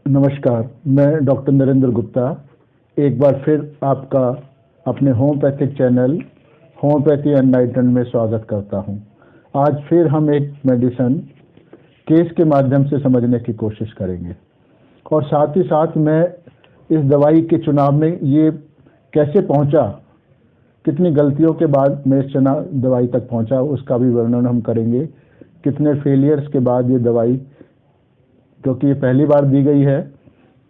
नमस्कार, मैं डॉक्टर नरेंद्र गुप्ता एक बार फिर आपका अपने होम्योपैथिक चैनल होम्योपैथी एनलाइटन में स्वागत करता हूं। आज फिर हम एक मेडिसिन केस के माध्यम से समझने की कोशिश करेंगे और साथ ही साथ मैं इस दवाई के चुनाव में ये कैसे पहुंचा, कितनी गलतियों के बाद मैं इस दवाई तक पहुंचा उसका भी वर्णन हम करेंगे। कितने फेलियर्स के बाद ये दवाई, क्योंकि ये पहली बार दी गई है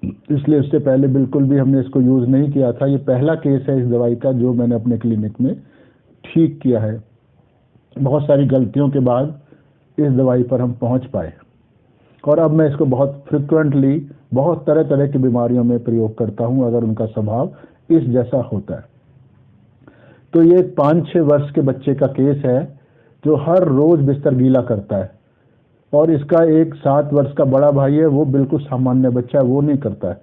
इसलिए उससे पहले बिल्कुल भी हमने इसको यूज़ नहीं किया था। ये पहला केस है इस दवाई का जो मैंने अपने क्लिनिक में ठीक किया है। बहुत सारी गलतियों के बाद इस दवाई पर हम पहुंच पाए और अब मैं इसको बहुत फ्रिक्वेंटली बहुत तरह तरह की बीमारियों में प्रयोग करता हूं अगर उनका स्वभाव इस जैसा होता है। तो ये 5-6 वर्ष के बच्चे का केस है जो हर रोज बिस्तर गीला करता है और इसका एक 7 वर्ष का बड़ा भाई है, वो बिल्कुल सामान्य बच्चा है, वो नहीं करता है।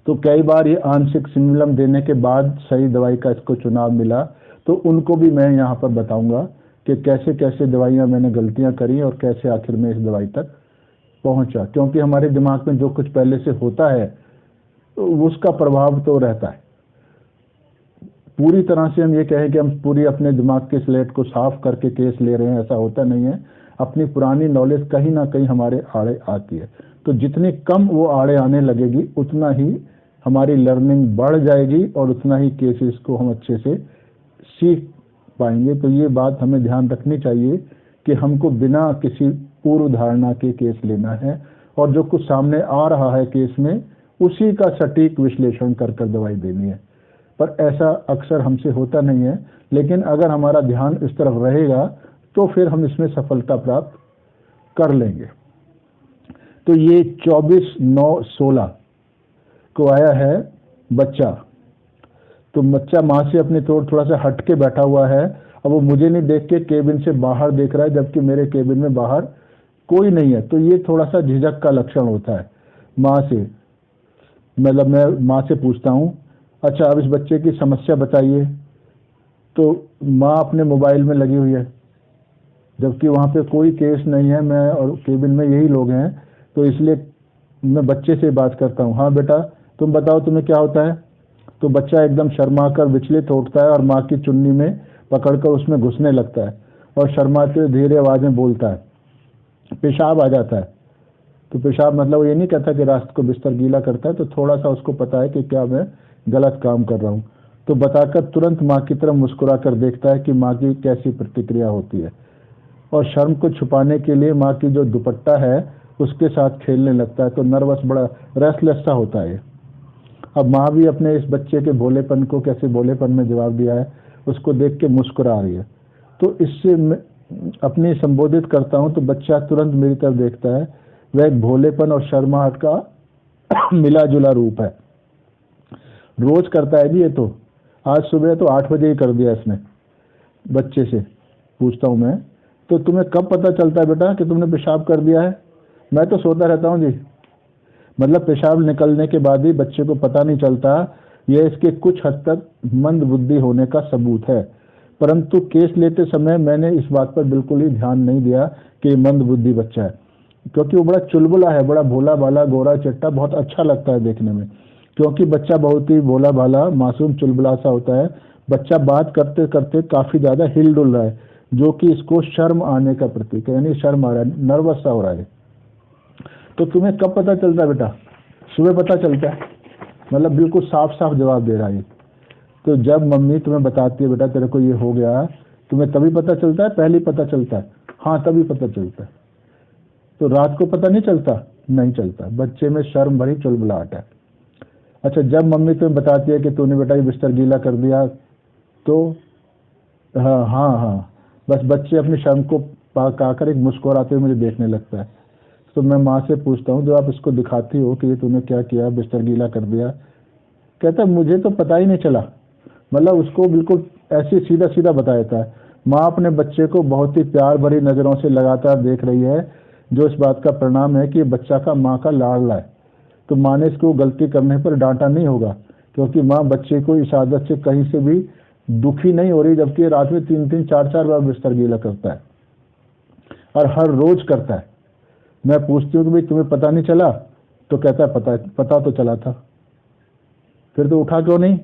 तो कई बार ये आंशिक सिमुलम देने के बाद सही दवाई का इसको चुनाव मिला, तो उनको भी मैं यहाँ पर बताऊंगा कि कैसे कैसे दवाइयाँ मैंने गलतियाँ करी और कैसे आखिर में इस दवाई तक पहुँचा। क्योंकि हमारे दिमाग में जो कुछ पहले से होता है तो उसका प्रभाव तो रहता है। पूरी तरह से हम ये कहें कि हम पूरी अपने दिमाग के स्लेट को साफ करके केस ले रहे हैं, ऐसा होता नहीं है। अपनी पुरानी नॉलेज कहीं ना कहीं हमारे आड़े आती है, तो जितनी कम वो आड़े आने लगेगी उतना ही हमारी लर्निंग बढ़ जाएगी और उतना ही केसेस को हम अच्छे से सीख पाएंगे। तो ये बात हमें ध्यान रखनी चाहिए कि हमको बिना किसी पूर्व धारणा के केस लेना है और जो कुछ सामने आ रहा है केस में उसी का सटीक विश्लेषण कर कर दवाई देनी है। पर ऐसा अक्सर हमसे होता नहीं है, लेकिन अगर हमारा ध्यान इस तरफ रहेगा तो फिर हम इसमें सफलता प्राप्त कर लेंगे। तो ये 24/9/16 को आया है बच्चा। तो बच्चा माँ से अपने थोड़ा सा हट के बैठा हुआ है। अब वो मुझे नहीं देख के केबिन से बाहर देख रहा है, जबकि मेरे केबिन में बाहर कोई नहीं है। तो ये थोड़ा सा झिझक का लक्षण होता है माँ से। मतलब मैं माँ से पूछता हूँ, अच्छा अब इस बच्चे की समस्या बताइए। तो माँ अपने मोबाइल में लगी हुई है, जबकि वहाँ पे कोई केस नहीं है, मैं और केबिन में यही लोग हैं। तो इसलिए मैं बच्चे से बात करता हूँ, हाँ बेटा तुम बताओ तुम्हें क्या होता है। तो बच्चा एकदम शर्मा कर विचलित होता है और माँ की चुन्नी में पकड़कर उसमें घुसने लगता है और शर्माते धीरे आवाज़ में बोलता है, पेशाब आ जाता है। तो पेशाब मतलब ये नहीं कहता कि रात को बिस्तर गीला करता है, तो थोड़ा सा उसको पता है कि क्या मैं गलत काम कर रहा हूँ। तो बताकर तुरंत माँ की तरफ मुस्कुरा कर देखता है कि माँ की कैसी प्रतिक्रिया होती है और शर्म को छुपाने के लिए माँ की जो दुपट्टा है उसके साथ खेलने लगता है। तो नर्वस, बड़ा रेस्टलेस सा होता है। अब माँ भी अपने इस बच्चे के भोलेपन को, कैसे भोलेपन में जवाब दिया है, उसको देख के मुस्कुरा रही है। तो इससे मैं अपनी संबोधित करता हूँ तो बच्चा तुरंत मेरी तरफ देखता है। वह एक भोलेपन और शर्माहट का मिला जुला रूप है। रोज करता है जी ये। तो आज सुबह तो 8 बजे ही कर दिया इसने। बच्चे से पूछता हूँ मैं, तो तुम्हें कब पता चलता है बेटा कि तुमने पेशाब कर दिया है? मैं तो सोता रहता हूँ जी। मतलब पेशाब निकलने के बाद भी बच्चे को पता नहीं चलता, यह इसके कुछ हद तक मंद बुद्धि होने का सबूत है। परंतु केस लेते समय मैंने इस बात पर बिल्कुल ही ध्यान नहीं दिया कि मंद बुद्धि बच्चा है, क्योंकि वो बड़ा चुलबुला है, बड़ा भोला भाला, गोरा चट्टा, बहुत अच्छा लगता है देखने में। क्योंकि बच्चा बहुत ही भोला भाला, मासूम, चुलबुला सा होता है। बच्चा बात करते करते काफ़ी ज़्यादा हिल डुल रहा है, जो कि इसको शर्म आने का प्रतीक है, यानी शर्म आ रहा है, नर्वस सा हो रहा है। तो तुम्हें कब पता चलता है बेटा? सुबह पता चलता है। मतलब बिल्कुल साफ साफ जवाब दे रहा है। तो जब मम्मी तुम्हें बताती है बेटा तेरे को ये हो गया, तुम्हें तभी पता चलता है, पहले पता चलता है? हाँ तभी पता चलता है। तो रात को पता नहीं चलता? नहीं चलता। बच्चे में शर्म भरी चुलबुलाहट है। अच्छा, जब मम्मी तुम्हें बताती है कि तूने बेटा ये बिस्तर गीला कर दिया, तो हाँ हाँ हाँ, बस बच्चे अपनी शर्म को पाकर एक मुस्कुराते हुए मुझे देखने लगता है। तो मैं माँ से पूछता हूँ, जो आप इसको दिखाती हो कि ये तूने क्या किया, बिस्तर गीला कर दिया, कहता है मुझे तो पता ही नहीं चला। मतलब उसको बिल्कुल ऐसे सीधा सीधा बताया था। माँ अपने बच्चे को बहुत ही प्यार भरी नज़रों से लगातार देख रही है, जो इस बात का परिणाम है कि बच्चा का माँ का लाडला है। तो माँ ने इसको गलती करने पर डांटा नहीं होगा, क्योंकि माँ बच्चे को इस आदत से कहीं से भी दुखी नहीं हो रही, जबकि रात में 3-3 4-4 बार बिस्तर गीला करता है और हर रोज करता है। मैं पूछती हूँ कि भाई तुम्हें पता नहीं चला? तो कहता है पता पता तो चला था। फिर तो उठा क्यों नहीं?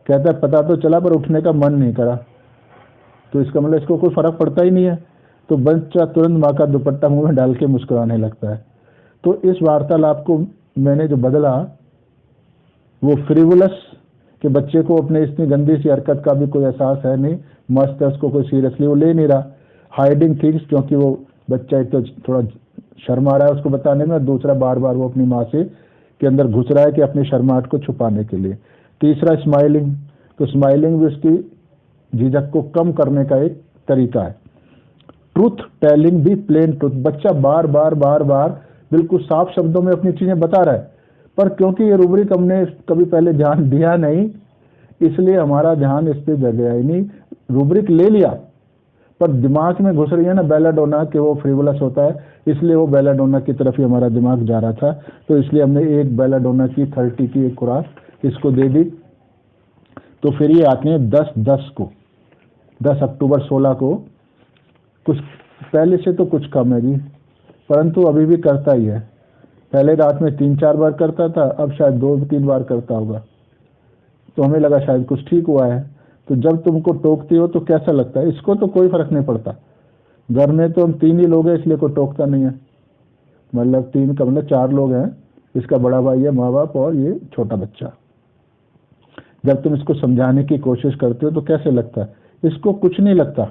कहता है पता तो चला पर उठने का मन नहीं करा। तो इसका मतलब इसको कोई फर्क पड़ता ही नहीं है। तो बच्चा तुरंत माँ का दुपट्टा मुंह में डाल के मुस्कुराने लगता है। तो इस वार्तालाप को मैंने जो बदला वो फ्रिवुलस, कि बच्चे को अपने इतनी गंदी सी हरकत का भी कोई एहसास है नहीं, मस्त है, उसको कोई सीरियसली वो ले नहीं रहा। हाइडिंग थिंग्स, क्योंकि वो बच्चा एक तो थोड़ा शर्मा रहा है उसको बताने में, और दूसरा बार बार वो अपनी माँ से के अंदर घुस रहा है कि अपनी शर्माहट को छुपाने के लिए। तीसरा स्माइलिंग, तो स्माइलिंग भी उसकी झिझक को कम करने का एक तरीका है। ट्रूथ टेलिंग भी प्लेन ट्रूथ, बच्चा बार बार बार बार बिल्कुल साफ शब्दों में अपनी चीजें बता रहा है, पर क्योंकि ये रूब्रिक हमने कभी पहले ध्यान दिया नहीं, इसलिए हमारा ध्यान इस पे गया ही नहीं। रूब्रिक ले लिया पर दिमाग में घुस रही है ना बेलाडोना कि वो फ्रिवुलस होता है, इसलिए वो बेलाडोना की तरफ ही हमारा दिमाग जा रहा था। तो इसलिए हमने एक बेलाडोना की 30 की एक खुराक इसको दे दी। तो फिर ये आते हैं 10-10 को, 10 अक्टूबर 16 को। कुछ पहले से तो कुछ कम है जी, परंतु अभी भी करता ही है। पहले रात में 3-4 बार करता था, अब शायद 2-3 बार करता होगा। तो हमें लगा शायद कुछ ठीक हुआ है। तो जब तुमको टोकती हो तो कैसा लगता है? इसको तो कोई फर्क नहीं पड़ता, घर में तो हम 3 ही लोग हैं इसलिए कोई टोकता नहीं है। मतलब 3 का मतलब 4 लोग हैं, इसका बड़ा भाई है, माँ बाप और ये छोटा बच्चा। जब तुम इसको समझाने की कोशिश करते हो तो कैसे लगता है? इसको कुछ नहीं लगता,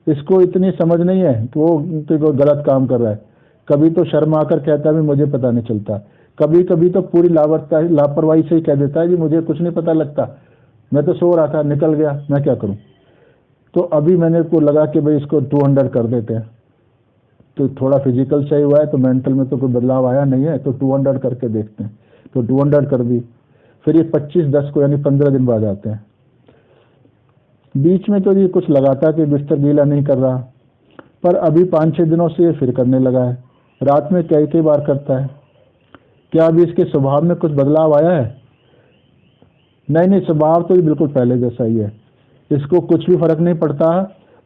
इसको इतनी समझ नहीं है कि वो तो गलत काम कर रहा है। कभी तो शर्म आकर कहता है भी मुझे पता नहीं चलता, कभी कभी तो पूरी लापरवाही से ही कह देता है जी मुझे कुछ नहीं पता लगता, मैं तो सो रहा था निकल गया, मैं क्या करूं। तो अभी मैंने को लगा कि भाई इसको 200 कर देते हैं। तो थोड़ा फिजिकल सही हुआ है, तो मेंटल में तो कोई बदलाव आया नहीं है, तो 200 करके देखते हैं। तो 200 कर दी। फिर ये 25-10 को यानी 15 दिन बाद आते हैं। बीच में तो ये कुछ लगाता कि बिस्तर गीला नहीं कर रहा, पर अभी 5-6 दिनों से ये फिर करने लगा है। रात में कई कई बार करता है। क्या अभी इसके स्वभाव में कुछ बदलाव आया है? नहीं नहीं, स्वभाव तो ये बिल्कुल पहले जैसा ही है। इसको कुछ भी फर्क नहीं पड़ता,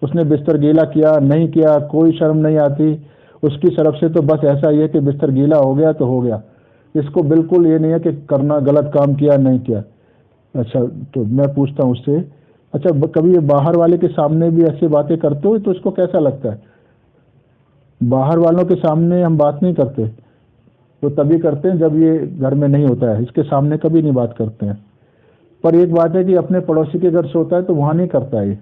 उसने बिस्तर गीला किया नहीं किया कोई शर्म नहीं आती उसकी तरफ से। तो बस ऐसा ही है कि बिस्तर गीला हो गया तो हो गया, इसको बिल्कुल ये नहीं है कि करना गलत काम किया नहीं किया। अच्छा, तो मैं पूछता हूँ उससे, अच्छा कभी ये बाहर वाले के सामने भी ऐसी बातें करते हो तो इसको कैसा लगता है? बाहर वालों के सामने हम बात नहीं करते, तो तभी करते हैं जब ये घर में नहीं होता है, इसके सामने कभी नहीं बात करते हैं। पर एक बात है कि अपने पड़ोसी के घर सोता है तो वहां नहीं करता है।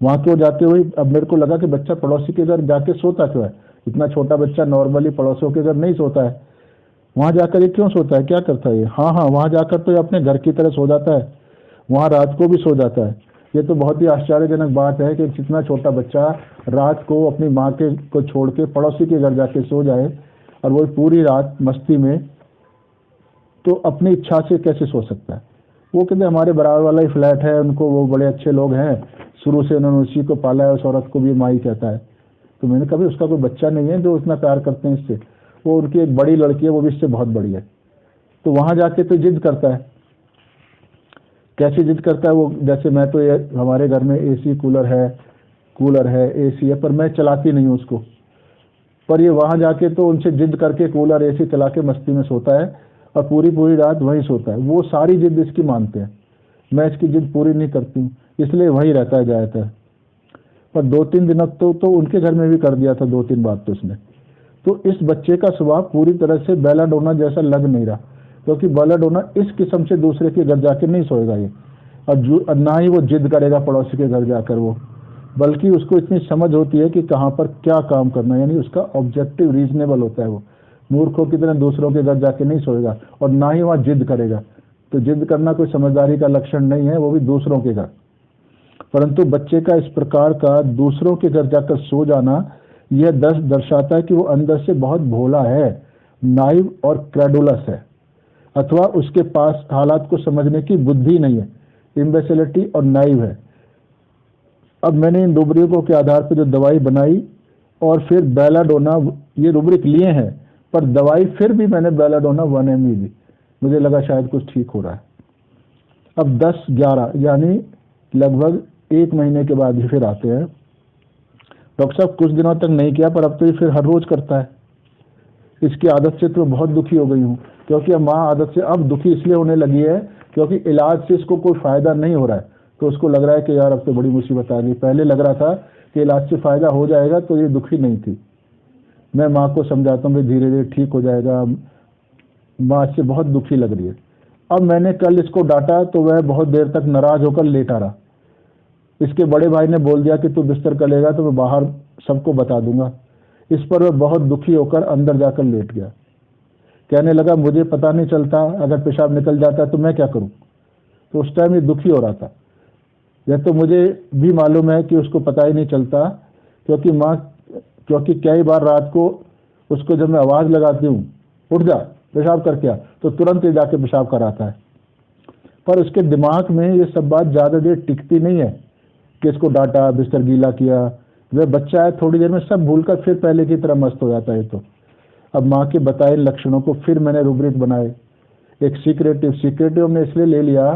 वहां क्यों जाते हुए अब मेरे को लगा कि बच्चा पड़ोसी के घर जाके सोता क्यों है? इतना छोटा बच्चा नॉर्मली पड़ोसियों के घर नहीं सोता है, वहां जाकर ये क्यों सोता है, क्या करता है ये? हाँ हाँ, वहां जाकर तो ये अपने घर की तरह सो जाता है, वहां रात को भी सो जाता है। ये तो बहुत ही आश्चर्यजनक बात है कि जितना छोटा बच्चा रात को अपनी माँ के को छोड़ के पड़ोसी के घर जाके सो जाए, और वो पूरी रात मस्ती में, तो अपनी इच्छा से कैसे सो सकता है? वो कहते हमारे बराबर वाला ही फ्लैट है, उनको वो बड़े अच्छे लोग हैं, शुरू से उन्होंने उसी को पाला है, उस औरत को भी माई कहता है। तो मैंने कभी उसका कोई बच्चा नहीं है जो इतना प्यार करते हैं इससे, वो उनकी एक बड़ी लड़की है, वो भी इससे बहुत बड़ी है। तो वहां जाके तो जिद करता है। कैसे जिद करता है वो? जैसे मैं तो ये हमारे घर में एसी कूलर है एसी है, पर मैं चलाती नहीं हूँ उसको, पर ये वहां जाके तो उनसे जिद करके कूलर एसी चला के मस्ती में सोता है, और पूरी पूरी रात वहीं सोता है। वो सारी जिद इसकी मानते हैं, मैं इसकी जिद पूरी नहीं करती हूँ, इसलिए वहीं रहता है ज़्यादातर। पर 2-3 दिन तो उनके घर में भी कर दिया था 2-3 बार तो इसने। तो इस बच्चे का स्वभाव पूरी तरह से बेलाडोना जैसा लग नहीं रहा, क्योंकि बेलाडोना इस किस्म से दूसरे के घर जाके नहीं सोएगा ये, और ना ही वो जिद करेगा पड़ोसी के घर जाकर वो, बल्कि उसको इतनी समझ होती है कि कहाँ पर क्या काम करना है, यानी उसका ऑब्जेक्टिव रीजनेबल होता है। वो मूर्खों की तरह दूसरों के घर जाके नहीं सोएगा, और ना ही वहाँ जिद करेगा। तो जिद करना कोई समझदारी का लक्षण नहीं है, वो भी दूसरों के घर। परंतु बच्चे का इस प्रकार का दूसरों के घर जाकर सो जाना, यह दर्शाता है कि वो अंदर से बहुत भोला है, नाइव और क्रेडुलस है, अथवा उसके पास हालात को समझने की बुद्धि नहीं है, इम्बेसिलिटी और नाइव है। अब मैंने इन रूब्रिकों के आधार पर जो दवाई बनाई, और फिर बेलाडोना, ये रूब्रिक लिए हैं, पर दवाई फिर भी मैंने बेलाडोना 1 mg दी। मुझे लगा शायद कुछ ठीक हो रहा है। अब 10-11 यानी लगभग 1 महीने के बाद ही फिर आते हैं, डॉक्टर साहब कुछ दिनों तक नहीं किया, पर अब तो ये फिर हर रोज करता है। इसकी आदत से तो बहुत दुखी हो गई हूँ, क्योंकि अब माँ आदत से अब दुखी इसलिए होने लगी है क्योंकि इलाज से इसको कोई फ़ायदा नहीं हो रहा है, तो उसको लग रहा है कि यार अब तो बड़ी मुसीबत आ गई। पहले लग रहा था कि इलाज से फ़ायदा हो जाएगा तो ये दुखी नहीं थी। मैं माँ को समझाता हूँ भाई धीरे धीरे ठीक हो जाएगा, माँ इससे बहुत दुखी लग रही है। अब मैंने कल इसको डांटा तो वह बहुत देर तक नाराज़ होकर लेटा रहा। इसके बड़े भाई ने बोल दिया कि तू बिस्तर कर लेगा तो मैं बाहर सबको बता दूंगा। इस पर वह बहुत दुखी होकर अंदर जाकर लेट गया। कहने लगा मुझे पता नहीं चलता, अगर पेशाब निकल जाता तो मैं क्या करूं। तो उस टाइम ये दुखी हो रहा था। यह तो मुझे भी मालूम है कि उसको पता ही नहीं चलता, क्योंकि कई बार रात को उसको जब मैं आवाज़ लगाती हूँ उठ जा पेशाब करके आ, तो तुरंत ही जाके पेशाब कराता है। पर उसके दिमाग में ये सब बात ज़्यादा देर टिकती नहीं है कि इसको डांटा, बिस्तर गीला किया। वह बच्चा है, थोड़ी देर में सब भूलकर फिर पहले की तरह मस्त हो जाता है। तो अब माँ के बताए लक्षणों को फिर मैंने रूब्रिक बनाए। एक सीक्रेटिव हमने इसलिए ले लिया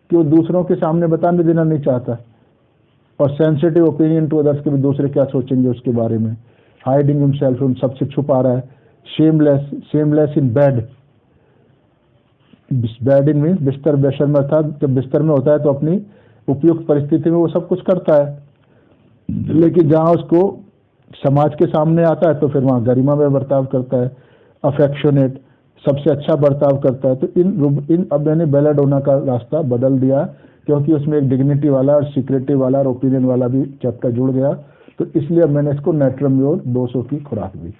कि वो दूसरों के सामने बताने देना नहीं चाहता, और सेंसिटिव ओपिनियन टू अदर्स के भी दूसरे क्या सोचेंगे उसके बारे में। हाइडिंग हिमसेल्फ, उन सबसे छुपा रहा है। Shameless in bed. Bed in means बिस्तर बेशर्म, अर्थात जब बिस्तर में होता है तो अपनी उपयुक्त परिस्थिति में वो सब कुछ करता है, लेकिन जहाँ उसको समाज के सामने आता है तो फिर वहाँ गरिमा में बर्ताव करता है। अफेक्शनेट, सबसे अच्छा बर्ताव करता है। तो इन अब मैंने बेलाडोना का रास्ता बदल दिया, क्योंकि उसमें एक डिग्निटी वाला और सीक्रेटिव वाला और ओपिनियन वाला भी चैप्टर जुड़ गया। तो इसलिए अब मैंने इसको नेट्रम्योर 200 की खुराक दी।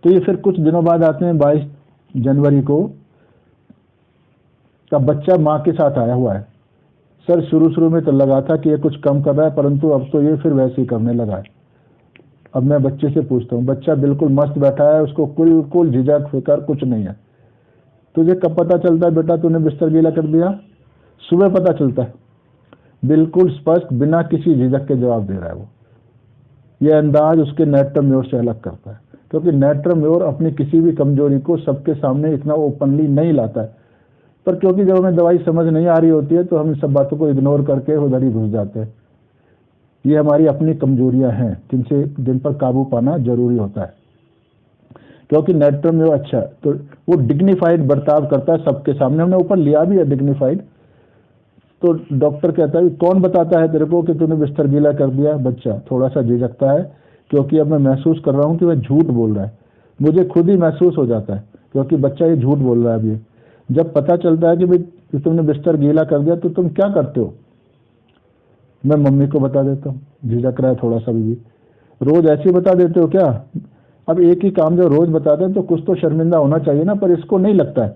तो ये फिर कुछ दिनों बाद आते हैं 22 जनवरी को। तब बच्चा माँ के साथ आया हुआ है। सर शुरू में तो लगा था कि ये कुछ कम कर रहा है, परंतु अब तो ये फिर वैसे ही करने लगा है। अब मैं बच्चे से पूछता हूँ, बच्चा बिल्कुल मस्त बैठा है, उसको बिल्कुल झिझक फिकर कुछ नहीं है। तुझे कब पता चलता है बेटा तूने बिस्तर गीला कर दिया? सुबह पता चलता है। बिल्कुल स्पष्ट, बिना किसी झिझक के जवाब दे रहा है वो। यह अंदाज उसके नेट्रम्योर से अलग करता है, क्योंकि नेट्रम्योर अपनी किसी भी कमजोरी को सबके सामने इतना ओपनली नहीं लाता है। पर क्योंकि जब हमें दवाई समझ नहीं आ रही होती है तो हम इन सब बातों को इग्नोर करके उधर ही घुस जाते हैं। ये हमारी अपनी कमजोरियां हैं जिन पर काबू पाना जरूरी होता है। क्योंकि नेट्रम्योर अच्छा है तो वो डिग्निफाइड बर्ताव करता है सबके सामने। हमने ऊपर लिया भी है डिग्निफाइड। तो डॉक्टर कहता है कौन बताता है तेरे को कि तूने बिस्तर गीला कर दिया? बच्चा थोड़ा सा झिझकता है, क्योंकि अब मैं महसूस कर रहा हूँ कि वह झूठ बोल रहा है। मुझे खुद ही महसूस हो जाता है, क्योंकि बच्चा ये झूठ बोल रहा है। अभी जब पता चलता है कि भाई तुमने बिस्तर गीला कर दिया तो तुम क्या करते हो? मैं मम्मी को बता देता हूँ। झिझक रहा है थोड़ा सा भी। रोज ऐसे ही बता देते हो क्या? अब एक ही काम जब रोज बताते हैं तो कुछ तो शर्मिंदा होना चाहिए ना, पर इसको नहीं लगता है।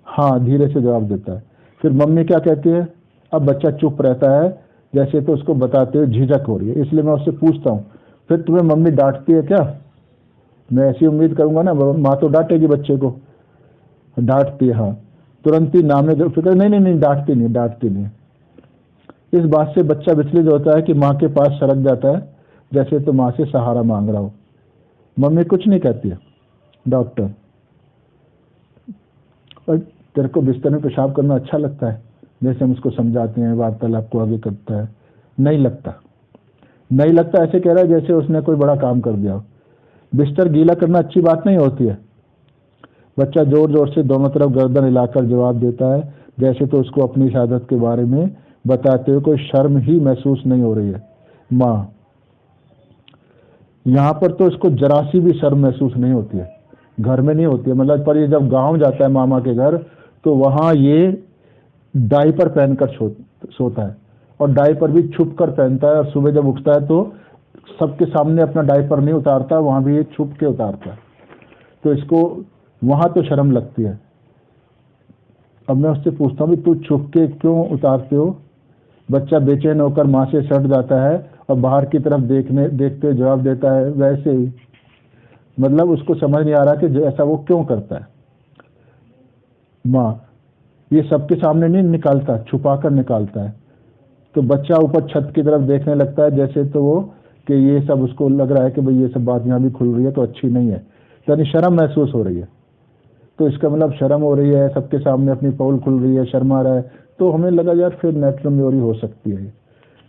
हाँ, धीरे से जवाब देता है। फिर मम्मी क्या कहती है? अब बच्चा चुप रहता है, जैसे तो उसको बताते हुए झिझक हो रही है। इसलिए मैं उससे पूछता हूँ, फिर तुम्हें मम्मी डांटती है क्या? मैं ऐसी उम्मीद करूंगा ना, माँ तो डांटेगी बच्चे को। डांटती है, हाँ। तुरंत ही नामे फिक्र, नहीं, डांटती नहीं। इस बात से बच्चा विचलित होता है कि माँ के पास सरक जाता है, जैसे तो माँ से सहारा मांग रहा हो। मम्मी कुछ नहीं कहती है। डॉक्टर, और तेरे को बिस्तर में पेशाब करना अच्छा लगता है? जैसे हम उसको समझाते हैं, वार्तालाप को आगे करता है। नहीं लगता ऐसे कह रहा है जैसे उसने कोई बड़ा काम कर दिया हो। बिस्तर गीला करना अच्छी बात नहीं होती है। बच्चा जोर जोर से दोनों तरफ गर्दन हिलाकर जवाब देता है, जैसे तो उसको अपनी शहादत के बारे में बताते हुए कोई शर्म ही महसूस नहीं हो रही है। माँ, यहाँ पर तो इसको जरा सी भी शर्म महसूस नहीं होती है। घर में नहीं होती है, मतलब, पर ये जब गांव जाता है मामा के घर तो वहाँ ये डायपर पहनकर सोता है, और डायपर भी छुप कर पहनता है। और सुबह जब उठता है तो सबके सामने अपना डायपर नहीं उतारता, वहाँ भी ये छुप के उतारता है। तो इसको वहाँ तो शर्म लगती है। अब मैं उससे पूछता हूँ तू छुप के क्यों उतारते हो? बच्चा बेचैन होकर माँ से सट जाता है और बाहर की तरफ देखते हुए जवाब देता है, वैसे ही। मतलब उसको समझ नहीं आ रहा कि ऐसा वो क्यों करता है। माँ, ये सबके सामने नहीं निकालता, छुपा कर निकालता है। तो बच्चा ऊपर छत की तरफ देखने लगता है, जैसे तो वो कि ये सब उसको लग रहा है कि भाई ये सब बात यहाँ भी खुल रही है तो अच्छी नहीं है, यानी शर्म महसूस हो रही है। तो इसका मतलब शर्म हो रही है, सबके सामने अपनी पोल खुल रही है, शर्मा रहा है। तो हमें लगा यार फिर नेट्रम्योर ही हो सकती है।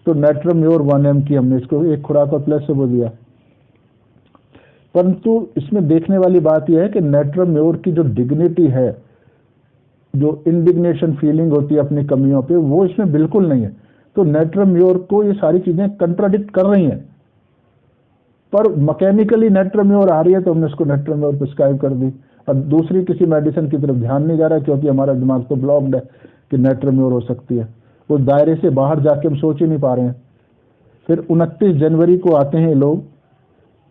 तो नेट्रम्योर 1 mg की हमने इसको एक खुराक और प्लस से वो दिया। परंतु इसमें देखने वाली बात यह है कि नेट्रम म्योर की जो डिग्निटी है, जो इंडिग्नेशन फीलिंग होती है अपनी कमियों पे, वो इसमें बिल्कुल नहीं है। तो नेट्रम म्योर को ये सारी चीजें कंट्राडिक्ट कर रही हैं, पर मैकेनिकली नेट्रम म्योर आ रही है तो हमने उसको नेट्रम म्योर प्रिस्क्राइब कर दी। अब दूसरी किसी मेडिसिन की तरफ ध्यान नहीं जा रहा है, क्योंकि हमारा दिमाग तो ब्लॉक्ड है कि नेट्रम म्योर हो सकती है। वो दायरे से बाहर जाके हम सोच ही नहीं पा रहे हैं। फिर 29 जनवरी को आते हैं लोग,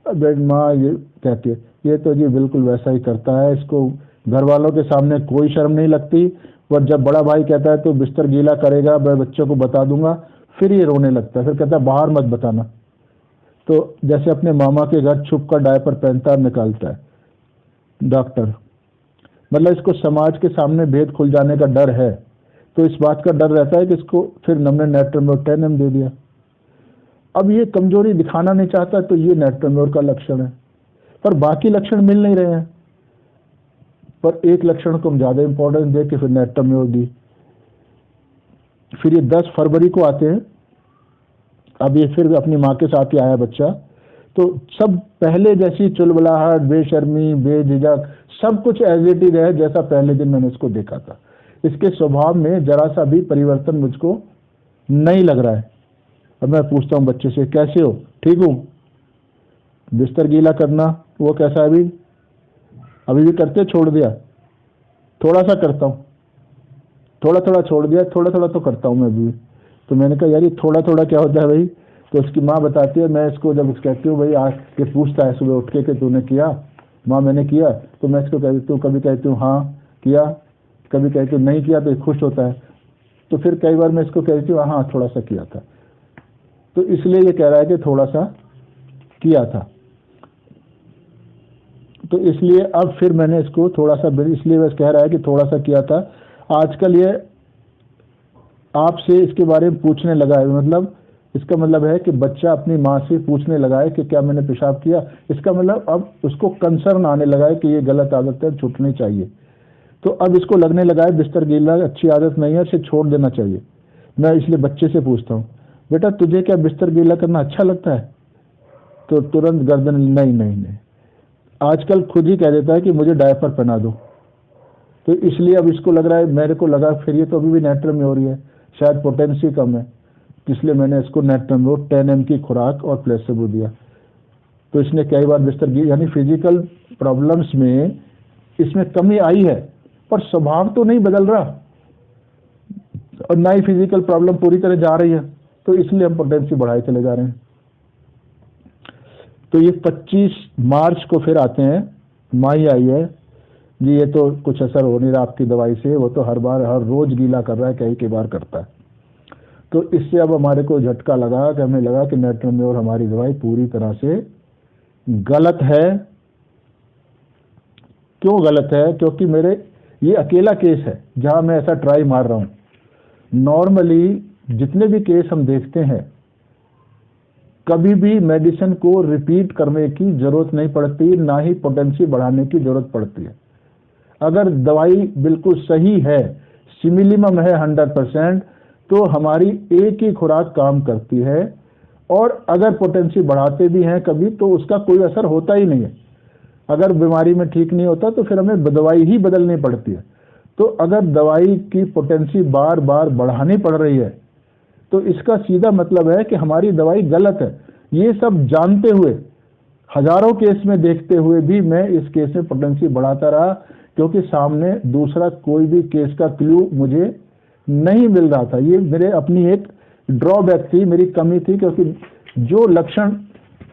माँ ये कहती है ये तो जी बिल्कुल वैसा ही करता है, इसको घर वालों के सामने कोई शर्म नहीं लगती, और जब बड़ा भाई कहता है तो बिस्तर गीला करेगा, मैं बच्चों को बता दूंगा, फिर ये रोने लगता है, फिर कहता है बाहर मत बताना। तो जैसे अपने मामा के घर छुप कर डायपर पहनता है निकालता है डॉक्टर, मतलब इसको समाज के सामने भेद खुल जाने का डर है, तो इस बात का डर रहता है कि इसको फिर हमने नेट्रम म्योर 10M दे दिया। अब ये कमजोरी दिखाना नहीं चाहता, तो ये नेट्रम म्योर का लक्षण है, पर बाकी लक्षण मिल नहीं रहे हैं। पर एक लक्षण को हम ज्यादा इंपॉर्टेंस दे के फिर नेट्रम म्योर दी। फिर ये 10 फरवरी को आते हैं, अब ये फिर अपनी माँ के साथ ही आया बच्चा, तो सब पहले जैसी चुलबुलाहट, बेशर्मी, बेझिझक, सब कुछ एज इट इज है जैसा पहले दिन मैंने इसको देखा था। इसके स्वभाव में जरा सा भी परिवर्तन मुझको नहीं लग रहा है। अब मैं पूछता हूँ बच्चे से, कैसे हो? ठीक हूँ। बिस्तर गीला करना वो कैसा है? अभी भी करते, छोड़ दिया? थोड़ा सा करता हूँ, थोड़ा थोड़ा छोड़ दिया, थोड़ा थोड़ा तो करता हूँ मैं भी। तो मैंने कहा यार ये थोड़ा थोड़ा क्या होता है भाई? तो उसकी माँ बताती है, मैं इसको जब कहती हूँ भाई आज ये पूछता है सुबह उठ के कि तूने किया? माँ मैंने किया। तो मैं इसको कहती हूँ, कभी कहती हूँ हाँ किया, कभी कहती हूँ नहीं किया, तो खुश होता है। तो फिर कई बार मैं इसको कहती हूँ हाँ थोड़ा सा किया था, तो इसलिए ये कह रहा है कि थोड़ा सा किया था। तो इसलिए अब फिर मैंने इसको थोड़ा सा, इसलिए वह कह रहा है कि थोड़ा सा किया था। आजकल ये आपसे इसके बारे में पूछने लगा है, मतलब इसका मतलब है कि बच्चा अपनी माँ से पूछने लगा है कि क्या मैंने पेशाब किया। इसका मतलब अब उसको कंसर्न आने लगा है कि ये गलत आदत है, छूटनी चाहिए। तो अब इसको लगने लगा है बिस्तर गीला अच्छी आदत नहीं है, इसे छोड़ देना चाहिए। मैं इसलिए बच्चे से पूछता हूँ, बेटा तुझे क्या बिस्तर गीला करना अच्छा लगता है? तो तुरंत गर्दन, नहीं नहीं नहीं। आजकल खुद ही कह देता है कि मुझे डायपर पहना दो। तो इसलिए अब इसको लग रहा है, मेरे को लगा फिर ये तो अभी भी नेट्रम म्योर ही है, शायद पोटेंसी कम है, इसलिए मैंने इसको नेट्रम म्योर 10M की खुराक और प्लेसेबो दिया। तो इसने कई बार बिस्तर की, यानी फिजिकल प्रॉब्लम्स में इसमें कमी आई है, पर स्वभाव तो नहीं बदल रहा और ना ही फिजिकल प्रॉब्लम पूरी तरह जा रही है, तो इसलिए हम पोटेंसी बढ़ाए चले जा रहे हैं। तो ये 25 मार्च को फिर आते हैं, माई आई है जी, ये तो कुछ असर हो नहीं रहा आपकी दवाई से, वो तो हर रोज गीला कर रहा है, कई बार करता है। तो इससे अब हमारे को झटका लगा कि हमें लगा कि नेट्रम म्योर हमारी दवाई पूरी तरह से गलत है। क्यों गलत है? क्योंकि मेरे ये अकेला केस है जहां मैं ऐसा ट्राई मार रहा हूं। नॉर्मली जितने भी केस हम देखते हैं, कभी भी मेडिसिन को रिपीट करने की जरूरत नहीं पड़ती, ना ही पोटेंसी बढ़ाने की जरूरत पड़ती है। अगर दवाई बिल्कुल सही है, सिमिलिमम है 100%, तो हमारी एक ही खुराक काम करती है, और अगर पोटेंसी बढ़ाते भी हैं कभी तो उसका कोई असर होता ही नहीं है। अगर बीमारी में ठीक नहीं होता तो फिर हमें दवाई ही बदलनी पड़ती है। तो अगर दवाई की पोटेंसी बार बार बढ़ानी पड़ रही है तो इसका सीधा मतलब है कि हमारी दवाई गलत है। ये सब जानते हुए, हजारों केस में देखते हुए भी मैं इस केस में पोटेंसी बढ़ाता रहा, क्योंकि सामने दूसरा कोई भी केस का क्लू मुझे नहीं मिल रहा था। ये मेरे अपनी एक ड्रॉबैक थी, मेरी कमी थी, क्योंकि जो लक्षण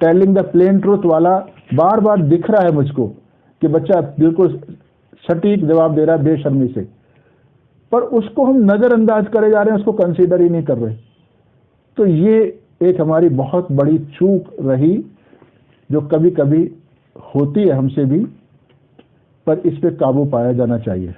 टेलिंग द प्लेन ट्रूथ वाला बार बार दिख रहा है मुझको कि बच्चा बिल्कुल सटीक जवाब दे रहा है बेशर्मी से, पर उसको हम नजरअंदाज करे जा रहे हैं, उसको कंसीडर ही नहीं कर रहे। तो ये एक हमारी बहुत बड़ी चूक रही, जो कभी कभी होती है हमसे भी, पर इस पे काबू पाया जाना चाहिए।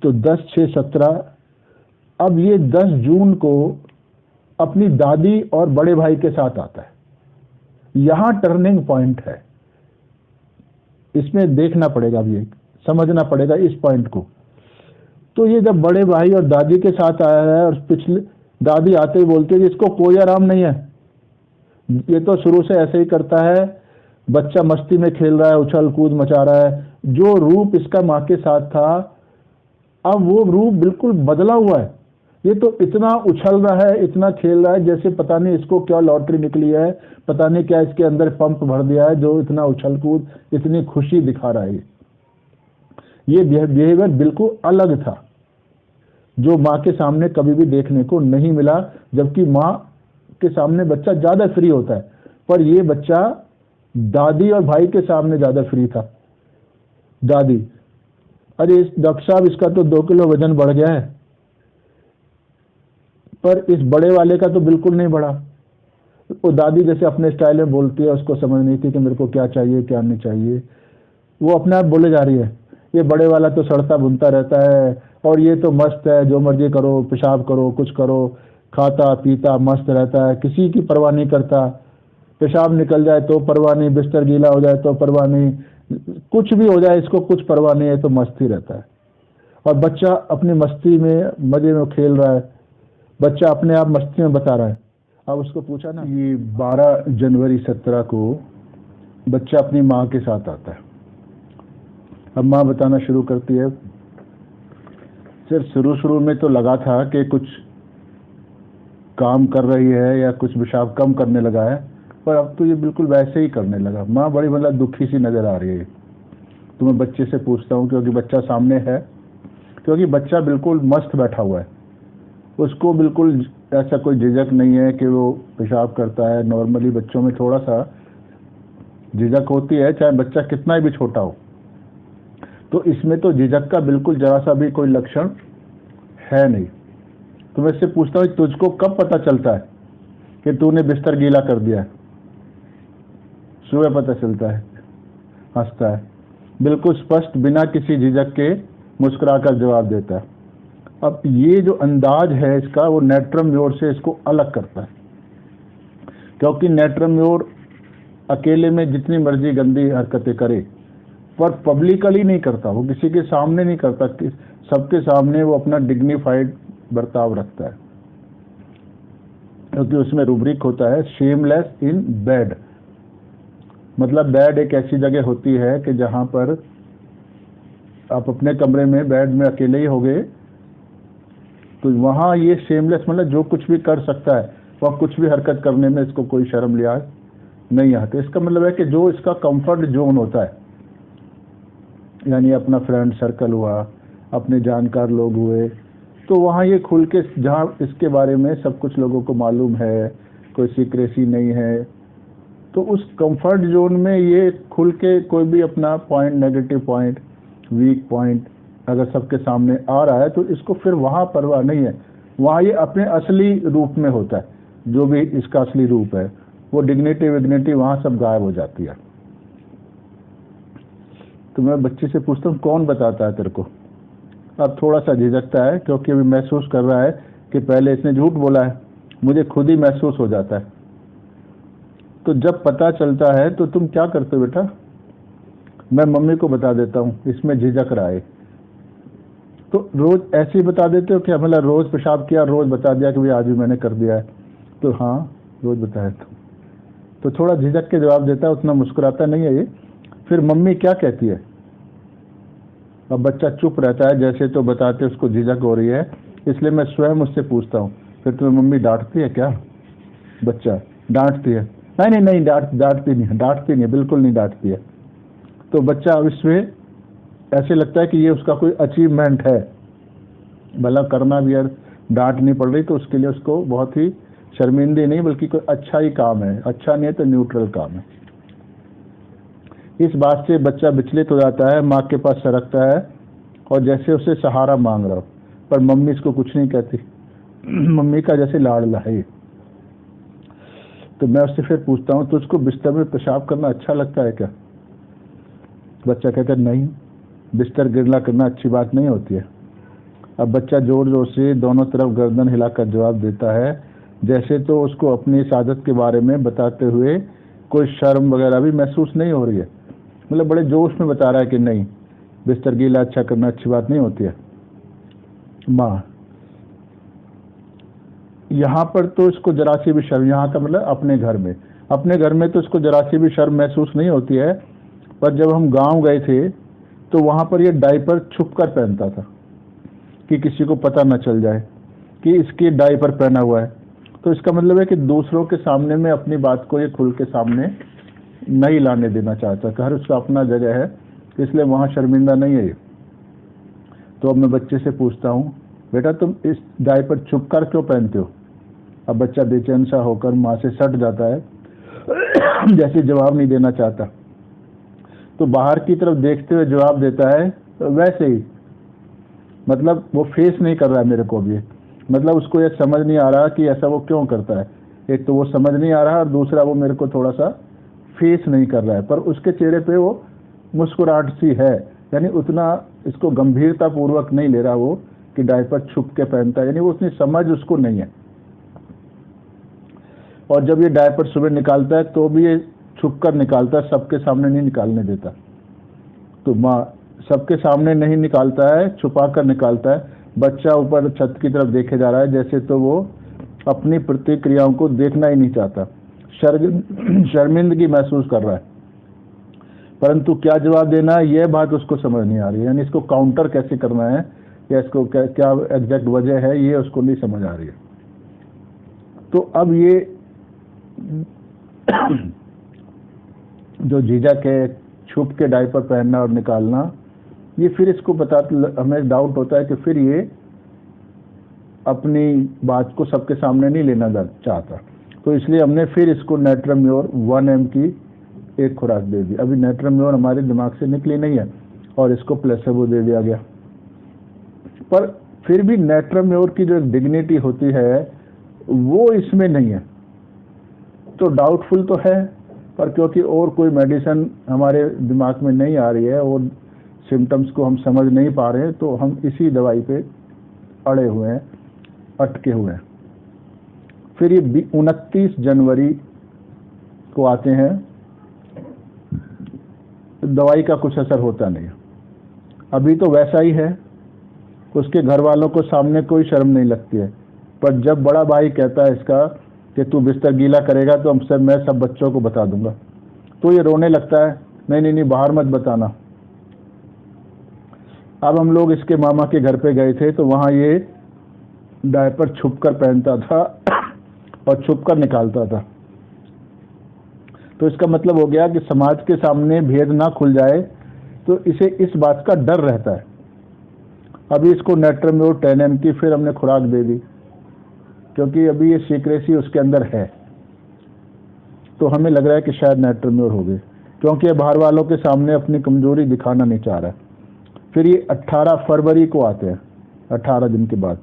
तो 10/6/17, अब ये 10 जून को अपनी दादी और बड़े भाई के साथ आता है। यहां टर्निंग पॉइंट है, इसमें देखना पड़ेगा, अब ये समझना पड़ेगा इस पॉइंट को। तो ये जब बड़े भाई और दादी के साथ आया है और पिछले दादी आते ही बोलती है कि इसको कोई आराम नहीं है, ये तो शुरू से ऐसे ही करता है, बच्चा मस्ती में खेल रहा है, उछल कूद मचा रहा है। जो रूप इसका माँ के साथ था, अब वो रूप बिल्कुल बदला हुआ है। ये तो इतना उछल रहा है, इतना खेल रहा है, जैसे पता नहीं इसको क्या लॉटरी निकली है, पता नहीं क्या इसके अंदर पंप भर दिया है जो इतना उछल कूद, इतनी खुशी दिखा रहा है। ये बिहेवियर बिल्कुल अलग था, जो माँ के सामने कभी भी देखने को नहीं मिला। जबकि माँ के सामने बच्चा ज्यादा फ्री होता है, पर ये बच्चा दादी और भाई के सामने ज्यादा फ्री था। दादी, अरे डॉक्टर साहब इसका तो 2 किलो वजन बढ़ गया है, पर इस बड़े वाले का तो बिल्कुल नहीं बढ़ा। वो दादी जैसे अपने स्टाइल में बोलती है, उसको समझ नहीं थी कि मेरे को क्या चाहिए क्या नहीं चाहिए। वो अपने आप बोले जा रही है, ये बड़े वाला तो सड़ता भुनता रहता है, और ये तो मस्त है, जो मर्जी करो, पेशाब करो, कुछ करो, खाता पीता मस्त रहता है, किसी की परवाह नहीं करता। पेशाब निकल जाए तो परवाह नहीं, बिस्तर गीला हो जाए तो परवाह नहीं, कुछ भी हो जाए इसको कुछ परवाह नहीं है, तो मस्त ही रहता है। और बच्चा अपनी मस्ती में मजे में खेल रहा है, बच्चा अपने आप मस्ती में बता रहा है। अब उसको पूछा ना, ये 12 जनवरी 17 को बच्चा अपनी माँ के साथ आता है। अब माँ बताना शुरू करती है। सिर्फ शुरू में तो लगा था कि कुछ काम कर रही है या कुछ पेशाब कम करने लगा है, पर अब तो ये बिल्कुल वैसे ही करने लगा। माँ बड़ी मतलब दुखी सी नजर आ रही है। तो मैं बच्चे से पूछता हूँ, क्योंकि बच्चा सामने है, क्योंकि बच्चा बिल्कुल मस्त बैठा हुआ है, उसको बिल्कुल ऐसा कोई झिझक नहीं है कि वो पेशाब करता है। नॉर्मली बच्चों में थोड़ा सा झिझक होती है, चाहे बच्चा कितना भी छोटा हो, तो इसमें तो झिझक का बिल्कुल जरा सा भी कोई लक्षण है नहीं। तो मैं इससे पूछता हूँ, तुझको कब पता चलता है कि तूने बिस्तर गीला कर दिया है? सुबह पता चलता है। हंसता है, बिल्कुल स्पष्ट, बिना किसी झिझक के मुस्कुराकर जवाब देता है। अब ये जो अंदाज है इसका, वो नेट्रम म्योर से इसको अलग करता है, क्योंकि नेट्रम म्योर अकेले में जितनी मर्जी गंदी हरकतें करे, पर पब्लिकली नहीं करता, वो किसी के सामने नहीं करता, सबके सामने वो अपना डिग्निफाइड बर्ताव रखता है, क्योंकि उसमें रूब्रिक होता है शेमलेस इन बेड। मतलब बेड एक ऐसी जगह होती है कि जहां पर आप अपने कमरे में बेड में अकेले ही होगे, तो वहां ये शेमलेस मतलब जो कुछ भी कर सकता है, वह कुछ भी हरकत करने में इसको कोई शर्म लिहाज नहीं आता। इसका मतलब है कि जो इसका कंफर्ट जोन होता है, यानी अपना फ्रेंड सर्कल हुआ, अपने जानकार लोग हुए, तो वहाँ ये खुल के, जहाँ इसके बारे में सब कुछ लोगों को मालूम है, कोई सीक्रेसी नहीं है, तो उस कंफर्ट जोन में ये खुल के कोई भी अपना point, negative point, weak point अगर सबके सामने आ रहा है, तो इसको फिर वहाँ परवाह नहीं है। वहाँ ये अपने असली रूप में होता है, जो भी इसका असली रूप है, वो डिग्निटी विग्निटी वहाँ सब गायब हो जाती है। तो मैं बच्चे से पूछता हूँ, कौन बताता है तेरे को? अब थोड़ा सा झिझकता है, क्योंकि अभी महसूस कर रहा है कि पहले इसने झूठ बोला है, मुझे खुद ही महसूस हो जाता है। तो जब पता चलता है तो तुम क्या करते हो बेटा? मैं मम्मी को बता देता हूँ, इसमें झिझक रहा है। तो रोज ऐसे ही बता देते हो कि मतलब रोज पेशाब किया, रोज बता दिया कि भाई आज भी मैंने कर दिया है? तो हाँ, रोज बताया। तो थोड़ा झिझक के जवाब देता है, उतना मुस्कुराता नहीं है ये। फिर मम्मी क्या कहती है? अब बच्चा चुप रहता है, जैसे तो बताते उसको झिझक हो रही है, इसलिए मैं स्वयं उससे पूछता हूँ, फिर तुम्हें मम्मी डांटती है क्या? बच्चा, डांटती है। नहीं नहीं नहीं, डांटती नहीं, बिल्कुल नहीं डांटती है। तो बच्चा अब इसमें ऐसे लगता है कि ये उसका कोई अचीवमेंट है, भला करना भी, यार डांट नहीं पड़ रही तो उसके लिए उसको बहुत ही शर्मिंदगी नहीं, बल्कि कोई अच्छा ही काम है, अच्छा नहीं है तो न्यूट्रल काम है। इस बात से बच्चा विचलित हो जाता है, माँ के पास सरकता है और जैसे उसे सहारा मांग रहा हो, पर मम्मी इसको कुछ नहीं कहती। मम्मी का जैसे लाडला है। तो मैं उससे फिर पूछता हूँ, तुझको बिस्तर में पेशाब करना अच्छा लगता है क्या? बच्चा कहता है नहीं, बिस्तर गिरला करना अच्छी बात नहीं होती है। अब बच्चा जोर जोर से दोनों तरफ गर्दन हिलाकर जवाब देता है, जैसे तो उसको अपनी इस आदत के बारे में बताते हुए कोई शर्म वगैरह भी महसूस नहीं हो रही है। मतलब बड़े जोश में बता रहा है कि नहीं, बिस्तर गीला अच्छा करना अच्छी बात नहीं होती है। माँ, यहाँ पर तो इसको जरा सी भी शर्म, यहाँ का मतलब अपने घर में तो इसको जरा सी भी शर्म महसूस नहीं होती है। पर जब हम गांव गए थे तो वहाँ पर ये डायपर छुप कर पहनता था कि किसी को पता न चल जाए कि इसके डायपर पहना हुआ है। तो इसका मतलब है कि दूसरों के सामने में अपनी बात को ये खुल के सामने नहीं लाने देना चाहता। घर उसका अपना जगह है, इसलिए वहाँ शर्मिंदा नहीं है ये। तो अब मैं बच्चे से पूछता हूँ, बेटा तुम इस डायपर छुप कर क्यों पहनते हो? अब बच्चा बेचैन सा होकर माँ से सट जाता है जैसे जवाब नहीं देना चाहता। तो बाहर की तरफ देखते हुए जवाब देता है वैसे ही, मतलब वो फेस नहीं कर रहा है मेरे को भी, मतलब उसको ये समझ नहीं आ रहा कि ऐसा वो क्यों करता है। एक तो वो समझ नहीं आ रहा और दूसरा वो मेरे को थोड़ा सा फेस नहीं कर रहा है, पर उसके चेहरे पे वो मुस्कुराहट सी है, यानी उतना इसको गंभीरता पूर्वक नहीं ले रहा वो कि डायपर छुप के पहनता है, यानी वो उतनी समझ उसको नहीं है। और जब ये डायपर सुबह निकालता है तो भी ये छुप कर निकालता है, सबके सामने नहीं निकालने देता। तो माँ सबके सामने नहीं निकालता है, छुपा कर निकालता है। बच्चा ऊपर छत की तरफ देखे जा रहा है जैसे तो वो अपनी प्रतिक्रियाओं को देखना ही नहीं चाहता, शर्मिंदगी महसूस कर रहा है। परंतु क्या जवाब देना है यह बात उसको समझ नहीं आ रही है, यानी इसको काउंटर कैसे करना है या इसको क्या एग्जैक्ट वजह है ये उसको नहीं समझ आ रही है। तो अब ये जो झिझक है छुप के डायपर पहनना और निकालना, ये फिर इसको हमें डाउट होता है कि फिर ये अपनी बात को सबके सामने नहीं लेना चाहता। तो इसलिए हमने फिर इसको नेट्रम्योर 1 mg की एक खुराक दे दी। अभी नेट्रम्योर हमारे दिमाग से निकली नहीं है और इसको प्लेसेबो दे दिया गया। पर फिर भी नेट्रम्योर की जो डिग्निटी होती है वो इसमें नहीं है, तो डाउटफुल तो है। पर क्योंकि और कोई मेडिसिन हमारे दिमाग में नहीं आ रही है और सिम्टम्स को हम समझ नहीं पा रहे हैं, तो हम इसी दवाई पे अड़े हुए हैं, अटके हुए हैं। फिर ये 29 जनवरी को आते हैं, दवाई का कुछ असर होता नहीं। अभी तो वैसा ही है, उसके घर वालों को सामने कोई शर्म नहीं लगती है। पर जब बड़ा भाई कहता है इसका कि तू बिस्तर गीला करेगा तो मैं सब बच्चों को बता दूंगा, तो ये रोने लगता है, नहीं नहीं नहीं बाहर मत बताना। अब हम लोग इसके मामा के घर पे गए थे तो वहाँ ये डायपर छुप कर पहनता था और छुप कर निकालता था। तो इसका मतलब हो गया कि समाज के सामने भेद ना खुल जाए, तो इसे इस बात का डर रहता है। अभी इसको नेट्रम्योर 10 mg की फिर हमने खुराक दे दी, क्योंकि अभी ये सीक्रेसी उसके अंदर है। तो हमें लग रहा है कि शायद नेट्रम्योर हो गई, क्योंकि ये बाहर वालों के सामने अपनी कमजोरी दिखाना नहीं चाह रहा है। फिर ये 18 फरवरी को आते हैं, 18 दिन के बाद।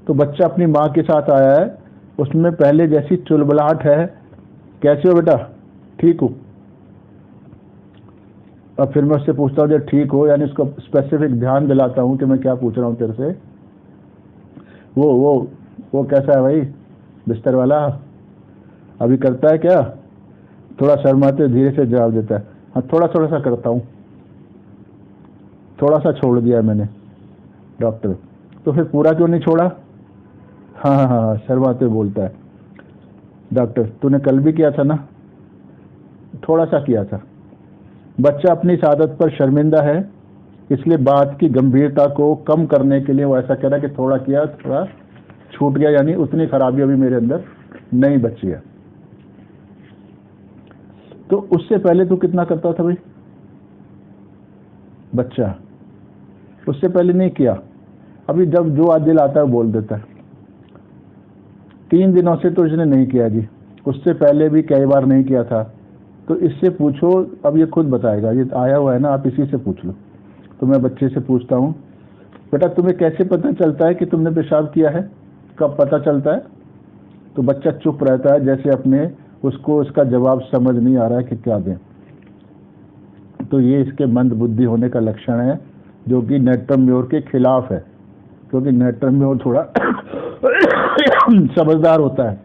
तो बच्चा अपनी माँ के साथ आया है, उसमें पहले जैसी चुलबुलाहट है, कैसे हो बेटा, ठीक हो? अब फिर मैं उससे पूछता हूँ जब ठीक हो, यानी उसको स्पेसिफिक ध्यान दिलाता हूँ कि मैं क्या पूछ रहा हूँ तेरे से। वो कैसा है भाई बिस्तर वाला, अभी करता है क्या? थोड़ा शर्माते धीरे से जवाब देता है, हाँ थोड़ा सा करता हूँ, थोड़ा सा छोड़ दिया मैंने डॉक्टर। तो फिर पूरा क्यों नहीं छोड़ा? हाँ शर्माते बोलता है, डॉक्टर तूने कल भी किया था ना? थोड़ा सा किया था। बच्चा अपनी इस आदत पर शर्मिंदा है, इसलिए बात की गंभीरता को कम करने के लिए वो ऐसा कह रहा है कि थोड़ा किया, थोड़ा छूट गया, यानी उतनी खराबी अभी मेरे अंदर नहीं बची है। तो उससे पहले तू कितना करता था भाई बच्चा? उससे पहले नहीं किया, अभी जब जो आज दिल आता है बोल देता है। 3 दिनों से तो इसने नहीं किया जी, उससे पहले भी कई बार नहीं किया था। तो इससे पूछो, अब ये खुद बताएगा, ये आया हुआ है ना, आप इसी से पूछ लो। तो मैं बच्चे से पूछता हूँ, बेटा तुम्हें कैसे पता चलता है कि तुमने पेशाब किया है, कब पता चलता है? तो बच्चा चुप रहता है, जैसे अपने उसको उसका जवाब समझ नहीं आ रहा है कि क्या दें। तो ये इसके मंद बुद्धि होने का लक्षण है, जो कि नेट्रम्योर के खिलाफ है, क्योंकि नेट्रम्योर थोड़ा समझदार होता है।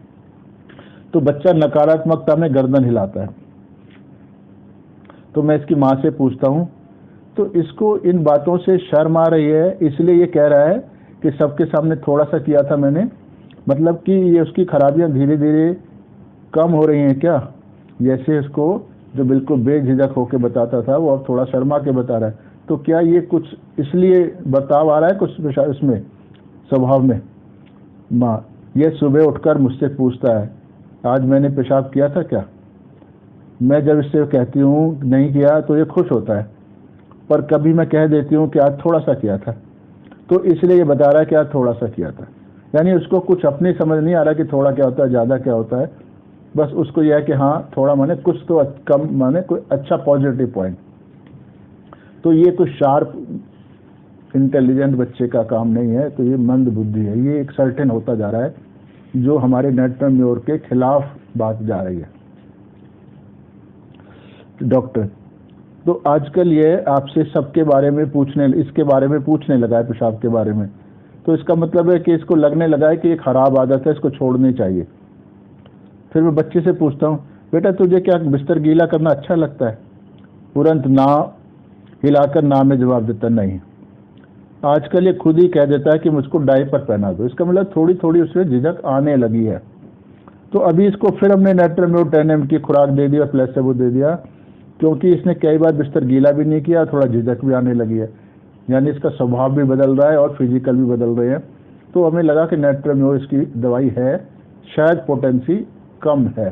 तो बच्चा नकारात्मकता में गर्दन हिलाता है। तो मैं इसकी माँ से पूछता हूँ, तो इसको इन बातों से शर्म आ रही है, इसलिए ये कह रहा है कि सबके सामने थोड़ा सा किया था मैंने, मतलब कि ये उसकी खराबियां धीरे धीरे कम हो रही हैं क्या? जैसे इसको जो बिल्कुल बेझिझक होकर बताता था वो अब थोड़ा शर्मा के बता रहा है। तो क्या ये कुछ इसलिए बर्ताव आ रहा है कुछ इसमें स्वभाव में? माँ, ये सुबह उठकर मुझसे पूछता है आज मैंने पेशाब किया था क्या? मैं जब इससे कहती हूँ नहीं किया तो ये खुश होता है, पर कभी मैं कह देती हूँ कि आज थोड़ा सा किया था, तो इसलिए ये बता रहा है कि आज थोड़ा सा किया था। यानी उसको कुछ अपनी समझ नहीं आ रहा कि थोड़ा क्या होता है, ज़्यादा क्या होता है। बस उसको यह है कि हाँ थोड़ा माने कुछ तो कम माने कोई अच्छा पॉजिटिव पॉइंट। तो ये कुछ शार्प इंटेलिजेंट बच्चे का काम नहीं है, तो ये मंद बुद्धि है। ये एक सर्टेन होता जा रहा है जो हमारे नेटवर्क म्योर के खिलाफ बात जा रही है। डॉक्टर, तो आजकल ये आपसे सबके बारे में इसके बारे में पूछने लगा है, पेशाब के बारे में। तो इसका मतलब है कि इसको लगने लगा है कि ये खराब आदत है, इसको छोड़नी चाहिए। फिर मैं बच्चे से पूछता हूँ बेटा तुझे क्या बिस्तर गीला करना अच्छा लगता है? तुरंत ना हिलाकर ना में जवाब देता नहीं। आजकल ये खुद ही कह देता है कि मुझको डायपर पहना दो। इसका मतलब थोड़ी थोड़ी उसमें झिझक आने लगी है। तो अभी इसको फिर हमने नेट्रम्योर 10 mg की खुराक दे दी और प्लेसेबो दे दिया, क्योंकि इसने कई बार बिस्तर गीला भी नहीं किया, थोड़ा झिझक भी आने लगी है। यानी इसका स्वभाव भी बदल रहा है और फिजिकल भी बदल रहे हैं। तो हमें लगा कि नेट्रम्योर इसकी दवाई है, शायद पोटेंसी कम है।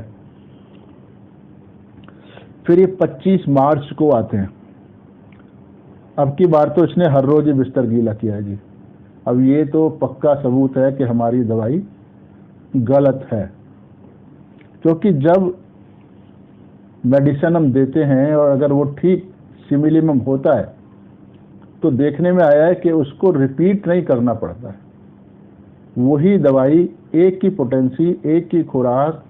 फिर ये 25 मार्च को आते हैं। अब की बार तो इसने हर रोज ही बिस्तर गीला किया है जी। अब ये तो पक्का सबूत है कि हमारी दवाई गलत है, क्योंकि जब मेडिसिन हम देते हैं और अगर वो ठीक सिमिलिमम होता है तो देखने में आया है कि उसको रिपीट नहीं करना पड़ता है। वही दवाई एक की पोटेंसी, एक की खुराक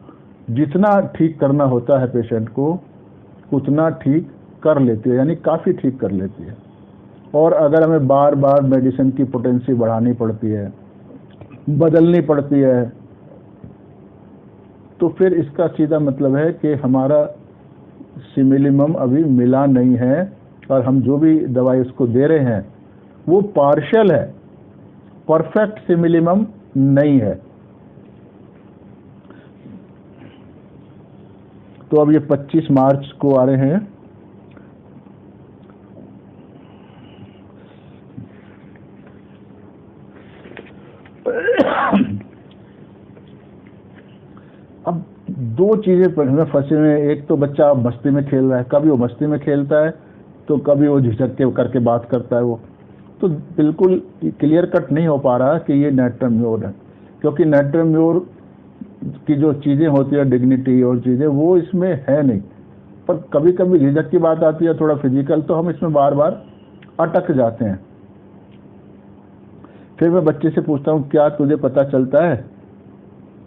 जितना ठीक करना होता है पेशेंट को उतना ठीक कर लेती है, यानी काफ़ी ठीक कर लेती है। और अगर हमें बार बार मेडिसिन की पोटेंसी बढ़ानी पड़ती है, बदलनी पड़ती है, तो फिर इसका सीधा मतलब है कि हमारा सिमिलिमम अभी मिला नहीं है और हम जो भी दवाई उसको दे रहे हैं वो पार्शियल है, परफेक्ट सिमिलिमम नहीं है। तो अब ये 25 मार्च को आ रहे हैं। अब दो चीजें पर हमें फंसे हुए हैं। एक तो बच्चा मस्ती में खेल रहा है, कभी वो मस्ती में खेलता है तो कभी वो झिझक के करके बात करता है। वो तो बिल्कुल क्लियर कट नहीं हो पा रहा कि ये नेट्रम्योर है, क्योंकि नेट्रम्योर की जो चीजें होती है डिग्निटी और चीजें वो इसमें है नहीं। पर कभी कभी झिझक की बात आती है, थोड़ा फिजिकल, तो हम इसमें बार बार अटक जाते हैं। फिर मैं बच्चे से पूछता हूँ क्या तुझे पता चलता है?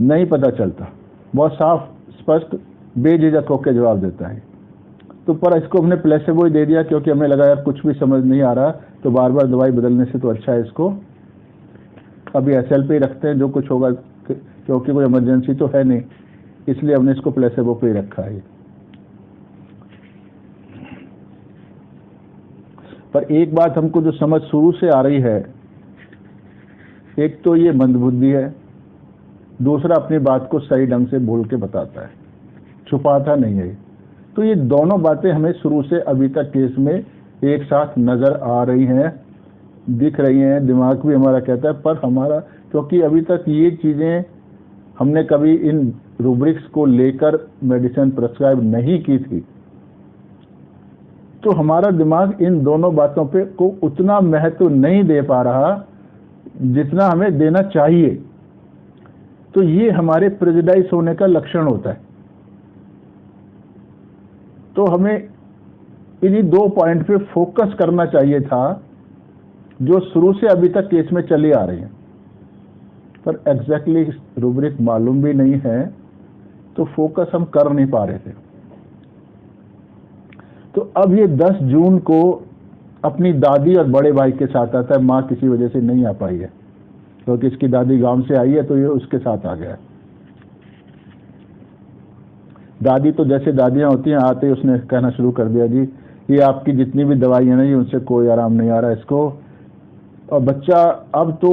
नहीं पता चलता, बहुत साफ स्पष्ट बेझिझक होकर जवाब देता है। तो पर इसको हमने प्लेसेबो ही दे दिया, क्योंकि हमें लगा यार कुछ भी समझ नहीं आ रहा तो बार बार दवाई बदलने से तो अच्छा है इसको अभी एसएल पे ही रखते हैं, जो कुछ होगा, क्योंकि कोई इमरजेंसी तो है नहीं, इसलिए हमने इसको प्लेसेबो पे ही रखा है। पर एक बात हमको जो समझ शुरू से आ रही है, एक तो ये मंदबुद्धि है, दूसरा अपनी बात को सही ढंग से बोल के बताता है, छुपाता नहीं है। तो ये दोनों बातें हमें शुरू से अभी तक केस में एक साथ नजर आ रही हैं, दिख रही हैं, दिमाग भी हमारा कहता है। पर हमारा, क्योंकि अभी तक ये चीजें हमने कभी इन रूब्रिक्स को लेकर मेडिसिन प्रेस्क्राइब नहीं की थी, तो हमारा दिमाग इन दोनों बातों पे को उतना महत्व नहीं दे पा रहा जितना हमें देना चाहिए। तो ये हमारे प्रेजुडाइज होने का लक्षण होता है। तो हमें इन्हीं दो पॉइंट पे फोकस करना चाहिए था जो शुरू से अभी तक केस में चली आ रही है, पर एग्जैक्टली रूब्रिक मालूम भी नहीं है, तो फोकस हम कर नहीं पा रहे थे। तो अब ये 10 जून को अपनी दादी और बड़े भाई के साथ आता है। माँ किसी वजह से नहीं आ पाई है, क्योंकि इसकी दादी गांव से आई है, तो ये उसके साथ आ गया। दादी तो जैसे दादियां होती हैं, आते ही उसने कहना शुरू कर दिया जी ये आपकी जितनी भी दवाई है ना, ये उनसे कोई आराम नहीं आ रहा है इसको। और बच्चा अब तो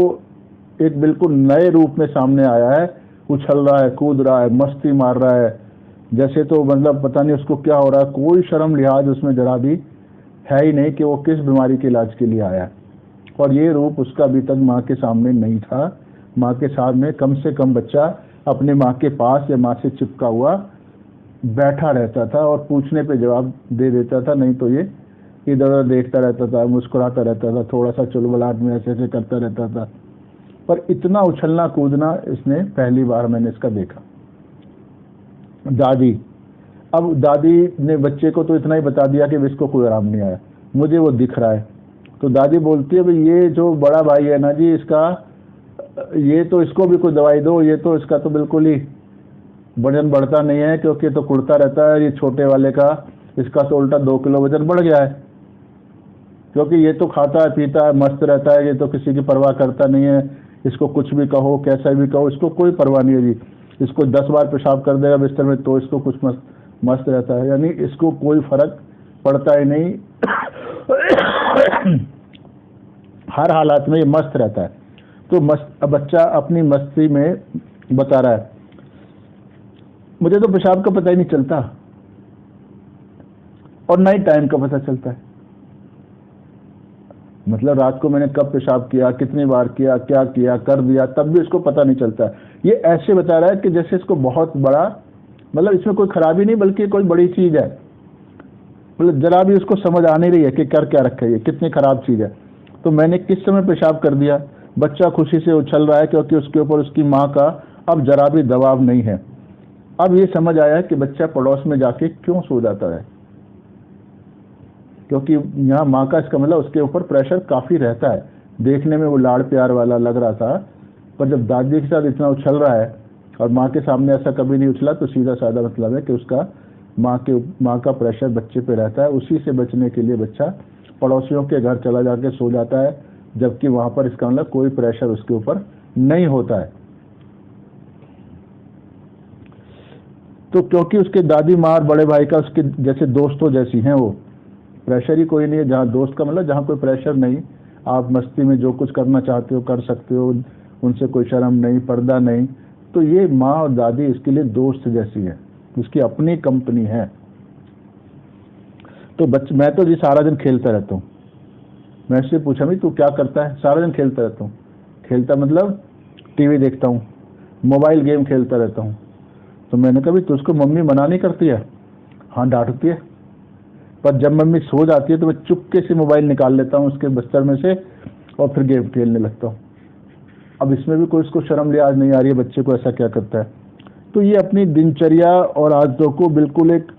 एक बिल्कुल नए रूप में सामने आया है, उछल रहा है, कूद रहा है, मस्ती मार रहा है, जैसे तो मतलब पता नहीं उसको क्या हो रहा है। कोई शर्म लिहाज उसमें जरा भी है ही नहीं कि वो किस बीमारी के इलाज के लिए आया है। और ये रूप उसका अभी तक माँ के सामने नहीं था। माँ के सामने कम से कम बच्चा अपने माँ के पास या माँ से चिपका हुआ बैठा रहता था और पूछने पे जवाब दे देता था, नहीं तो ये इधर उधर देखता रहता था, मुस्कुराता रहता था, थोड़ा सा चुलबुलाहट में ऐसे ऐसे करता रहता था। पर इतना उछलना कूदना इसने पहली बार मैंने इसका देखा। दादी, अब दादी ने बच्चे को तो इतना ही बता दिया कि इसको कोई आराम नहीं आया, मुझे वो दिख रहा है। तो दादी बोलती है, भाई ये जो बड़ा भाई है ना जी, इसका ये तो इसको भी कोई दवाई दो, ये तो इसका तो बिल्कुल ही वजन बढ़ता नहीं है, क्योंकि तो कुड़ता रहता है। ये छोटे वाले का, इसका तो उल्टा 2 किलो वजन बढ़ गया है, क्योंकि ये तो खाता है, पीता है, मस्त रहता है, ये तो किसी की परवाह करता नहीं है। इसको कुछ भी कहो, कैसा भी कहो, इसको कोई परवाह नहीं है जी। इसको 10 बार पेशाब कर देगा बिस्तर में तो इसको कुछ मस्त रहता है, यानी इसको कोई फर्क पड़ता ही नहीं। हर हालात में ये मस्त रहता है। तो बच्चा अपनी मस्ती में बता रहा है, मुझे तो पेशाब का पता ही नहीं चलता और ना ही टाइम का पता चलता है। मतलब रात को मैंने कब पेशाब किया, कितनी बार किया, क्या किया, कर दिया, तब भी इसको पता नहीं चलता। ये ऐसे बता रहा है कि जैसे इसको बहुत बड़ा, मतलब इसमें कोई खराबी नहीं बल्कि कोई बड़ी चीज है। मतलब जरा भी उसको समझ आ नहीं रही है कि कर क्या रखा है, ये कितनी खराब चीज है। तो मैंने किस समय पेशाब कर दिया, बच्चा खुशी से उछल रहा है क्योंकि उसके ऊपर उसकी माँ का अब जरा भी दबाव नहीं है। अब ये समझ आया है कि बच्चा पड़ोस में जाके क्यों सो जाता है, क्योंकि यहाँ माँ का, इसका मतलब उसके ऊपर प्रेशर काफी रहता है। देखने में वो लाड़ प्यार वाला लग रहा था, पर जब दादी के साथ इतना उछल रहा है और माँ के सामने ऐसा कभी नहीं उछला, तो सीधा साधा मतलब है कि उसका माँ का प्रेशर बच्चे पे रहता है। उसी से बचने के लिए बच्चा पड़ोसियों के घर चला जाके सो जाता है, जबकि वहां पर इसका मतलब कोई प्रेशर उसके ऊपर नहीं होता है। तो क्योंकि उसके दादी माँ और बड़े भाई का उसके जैसे दोस्तों जैसी हैं, वो प्रेशर ही कोई नहीं है। जहाँ दोस्त का मतलब जहाँ कोई प्रेशर नहीं, आप मस्ती में जो कुछ करना चाहते हो कर सकते हो, उनसे कोई शर्म नहीं, पर्दा नहीं। तो ये माँ और दादी इसके लिए दोस्त जैसी है, उसकी अपनी कंपनी है। तो मैं तो जी सारा दिन खेलता रहता हूँ। मैं उससे पूछा, भाई तू क्या करता है? सारा दिन खेलता रहता हूँ। खेलता मतलब टीवी देखता हूँ, मोबाइल गेम खेलता रहता हूँ। तो मैंने कहा, भाई तुझको मम्मी मना नहीं करती है? हाँ डांटती है, पर जब मम्मी सो जाती है तो मैं चुपके से मोबाइल निकाल लेता हूँ उसके बिस्तर में से और फिर गेम खेलने लगता हूँ। अब इसमें भी कोई इसको शर्म लिहाज नहीं आ रही है बच्चे को ऐसा क्या करता है। तो ये अपनी दिनचर्या और आदतों को बिल्कुल एक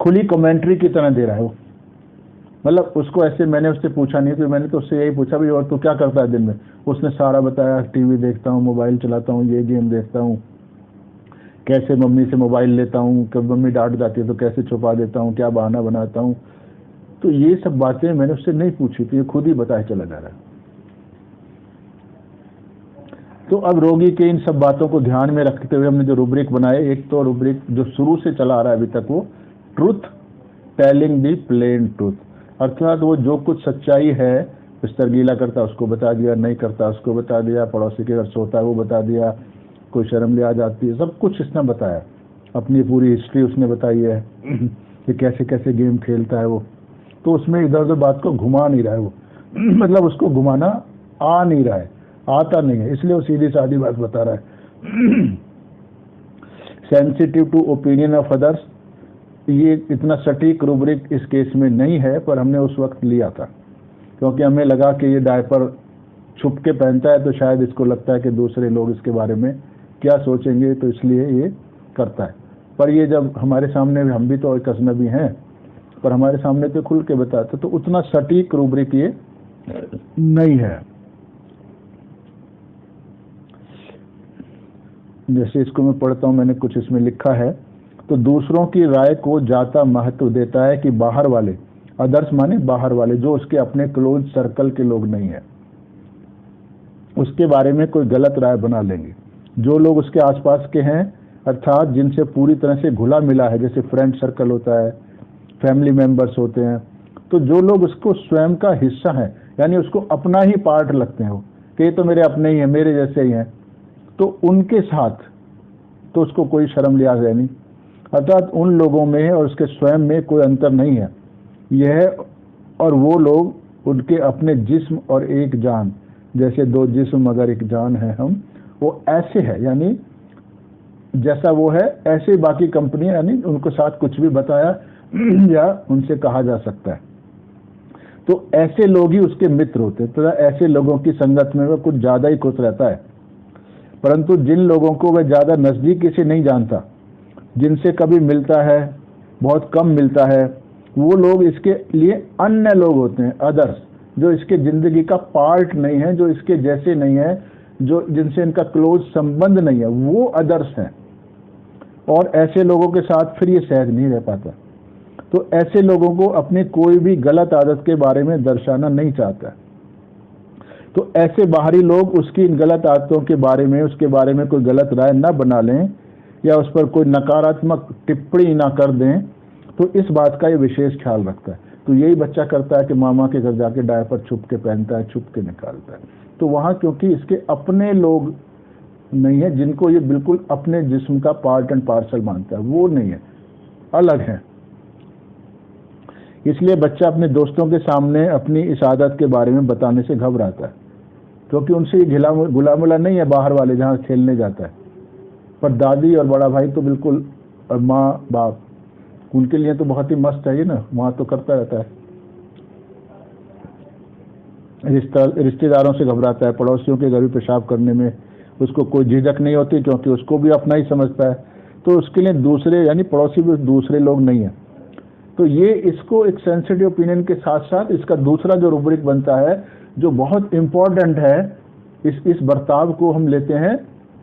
खुली कमेंट्री की तरह दे रहा है वो। मतलब उसको ऐसे, मैंने उससे पूछा नहीं, तो मैंने तो उससे यही पूछा, भाई और तू क्या करता है दिन में? उसने सारा बताया, टीवी देखता हूँ, मोबाइल चलाता हूँ, ये गेम देखता हूँ, कैसे मम्मी से मोबाइल लेता हूँ, कब मम्मी डांट जाती है तो कैसे छुपा देता हूँ, क्या बहाना बनाता हूँ। तो ये सब बातें मैंने उससे नहीं पूछी थी, ये खुद ही बताया चला जा रहा है। तो अब रोगी के इन सब बातों को ध्यान में रखते हुए हमने जो रूब्रिक बनाए, एक तो रूब्रिक जो शुरू से चला आ रहा है अभी तक, वो truth telling the plain truth, अर्थात वो जो कुछ सच्चाई है, बिस्तर गीला करता है उसको बता दिया, नहीं करता उसको बता दिया, पड़ोसी के घर सोता है वो बता दिया, कोई शर्म ले आ जाती है, सब कुछ इसने बताया। अपनी पूरी हिस्ट्री उसने बताई है कि कैसे कैसे गेम खेलता है वो। तो उसमें इधर उधर बात को घुमा नहीं रहा है वो मतलब उसको घुमाना आ नहीं रहा है, आता नहीं है, इसलिए वो सीधी सादी बात बता रहा है। Sensitive to opinion of others, ये इतना सटीक रूब्रिक इस केस में नहीं है, पर हमने उस वक्त लिया था क्योंकि हमें लगा कि ये डायपर छुप के पहनता है तो शायद इसको लगता है कि दूसरे लोग इसके बारे में क्या सोचेंगे, तो इसलिए ये करता है। पर ये जब हमारे सामने, हम भी तो एक अजनबी हैं, पर हमारे सामने तो खुल के बताते, तो उतना सटीक रूब्रिक ये नहीं है। जैसे इसको मैं पढ़ता हूँ, मैंने कुछ इसमें लिखा है, तो दूसरों की राय को ज्यादा महत्व देता है कि बाहर वाले, अदर्स माने बाहर वाले, जो उसके अपने क्लोज सर्कल के लोग नहीं है, उसके बारे में कोई गलत राय बना लेंगे। जो लोग उसके आसपास के हैं, अर्थात जिनसे पूरी तरह से घुला मिला है, जैसे फ्रेंड सर्कल होता है, फैमिली मेंबर्स होते हैं, तो जो लोग उसको स्वयं का हिस्सा है, यानी उसको अपना ही पार्ट लगते हो कि ये तो मेरे अपने ही हैं, मेरे जैसे ही हैं, तो उनके साथ तो उसको कोई शर्म लिहाज है नहीं। अर्थात उन लोगों में और उसके स्वयं में कोई अंतर नहीं है। यह और वो लोग उनके अपने जिस्म और एक जान, जैसे दो जिस्म मगर एक जान है हम, वो ऐसे है, यानी जैसा वो है ऐसे ही बाकी कंपनी, यानी उनको साथ कुछ भी बताया या उनसे कहा जा सकता है। तो ऐसे लोग ही उसके मित्र होते हैं, तो ऐसे लोगों की संगत में वह कुछ ज़्यादा ही खुश रहता है। परंतु जिन लोगों को वह ज़्यादा नज़दीकी से नहीं जानता, जिनसे कभी मिलता है, बहुत कम मिलता है, वो लोग इसके लिए अन्य लोग होते हैं, अदर्स, जो इसके ज़िंदगी का पार्ट नहीं है, जो इसके जैसे नहीं है, जो जिनसे इनका क्लोज संबंध नहीं है, वो अदर्स हैं। और ऐसे लोगों के साथ फिर ये सहज नहीं रह पाता। तो ऐसे लोगों को अपनी कोई भी गलत आदत के बारे में दर्शाना नहीं चाहता। तो ऐसे बाहरी लोग उसकी इन गलत आदतों के बारे में, उसके बारे में कोई गलत राय न बना लें या उस पर कोई नकारात्मक टिप्पणी ना कर दें, तो इस बात का ये विशेष ख्याल रखता है। तो यही बच्चा करता है कि मामा के घर जाके डायपर छुप के पहनता है, छुप के निकालता है। तो वहाँ क्योंकि इसके अपने लोग नहीं है, जिनको ये बिल्कुल अपने जिस्म का पार्ट एंड पार्सल मानता है, वो नहीं है, अलग है। इसलिए बच्चा अपने दोस्तों के सामने अपनी इस आदत के बारे में बताने से घबराता है, क्योंकि उनसे घुला मिला नहीं है बाहर वाले जहाँ खेलने जाता है। पर दादी और बड़ा भाई तो बिल्कुल, और माँ बाप, उनके लिए तो बहुत ही मस्त है ये ना, वहाँ तो करता रहता है। रिश्तेदारों से घबराता है, पड़ोसियों के घर भी पेशाब करने में उसको कोई झिझक नहीं होती, क्योंकि उसको भी अपना ही समझता है। तो उसके लिए दूसरे, यानी पड़ोसी भी दूसरे लोग नहीं है। तो ये इसको एक सेंसिटिव ओपिनियन के साथ साथ इसका दूसरा जो रूब्रिक बनता है, जो बहुत इम्पोर्टेंट है, इस बर्ताव को हम लेते हैं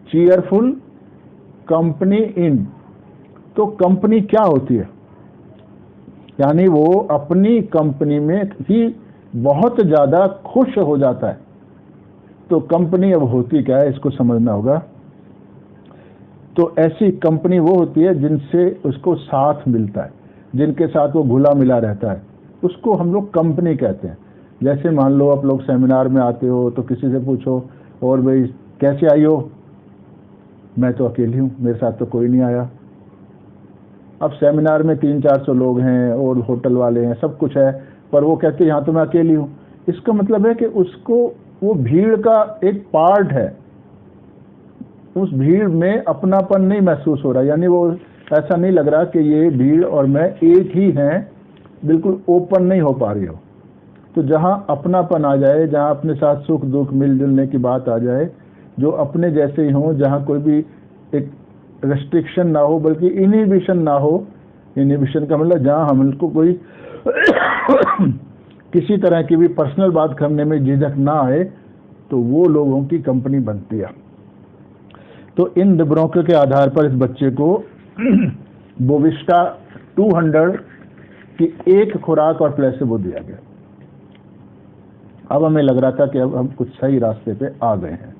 चीयरफुल कंपनी इन। तो कंपनी क्या होती है, यानी वो अपनी कंपनी में ही बहुत ज़्यादा खुश हो जाता है। तो कंपनी अब होती क्या है, इसको समझना होगा। तो ऐसी कंपनी वो होती है जिनसे उसको साथ मिलता है, जिनके साथ वो घुला मिला रहता है, उसको हम लोग कंपनी कहते हैं। जैसे मान लो आप लोग सेमिनार में आते हो तो किसी से पूछो, और भाई कैसे आई हो, मैं तो अकेली हूँ, मेरे साथ तो कोई नहीं आया। अब सेमिनार में 300-400 लोग हैं और होटल वाले हैं, सब कुछ है, पर वो कहते हैं यहाँ तो मैं अकेली हूँ। इसका मतलब है कि उसको वो भीड़ का एक पार्ट है, उस भीड़ में अपनापन नहीं महसूस हो रहा, यानी वो ऐसा नहीं लग रहा कि ये भीड़ और मैं एक ही हैं, बिल्कुल ओपन नहीं हो पा रही हो। तो जहाँ अपनापन आ जाए, जहाँ अपने साथ सुख दुख मिलजुलने की बात आ जाए, जो अपने जैसे ही हों, जहाँ कोई भी एक रेस्ट्रिक्शन ना हो बल्कि इनहिबिशन ना हो। इनहिबिशन का मतलब जहाँ हमको कोई किसी तरह की भी पर्सनल बात करने में झिझक ना आए, तो वो लोगों की कंपनी बनती है। तो इन रूब्रिकों के आधार पर इस बच्चे को बोविस्टा 200 की एक खुराक और प्लेसिबो दिया गया। अब हमें लग रहा था कि अब हम कुछ सही रास्ते पे आ गए हैं।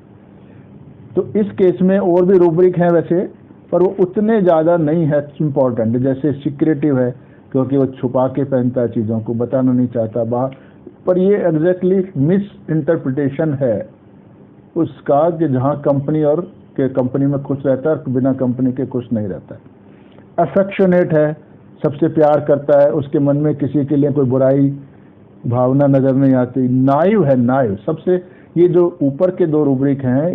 तो इस केस में और भी रूब्रिक हैं वैसे, पर वो उतने ज़्यादा नहीं है इम्पोर्टेंट। जैसे सिक्रेटिव है, क्योंकि वो छुपा के पहनता है, चीज़ों को बताना नहीं चाहता बाहर, पर ये एग्जैक्टली मिस इंटरप्रिटेशन है उसका कि जहाँ कंपनी और के कंपनी में खुश रहता है, बिना कंपनी के खुश नहीं रहता है। अफेक्शनेट है, सबसे प्यार करता है, उसके मन में किसी के लिए कोई बुराई भावना नज़र नहीं आती। नाइव है, नाइव सबसे, ये जो ऊपर के दो रूब्रिक हैं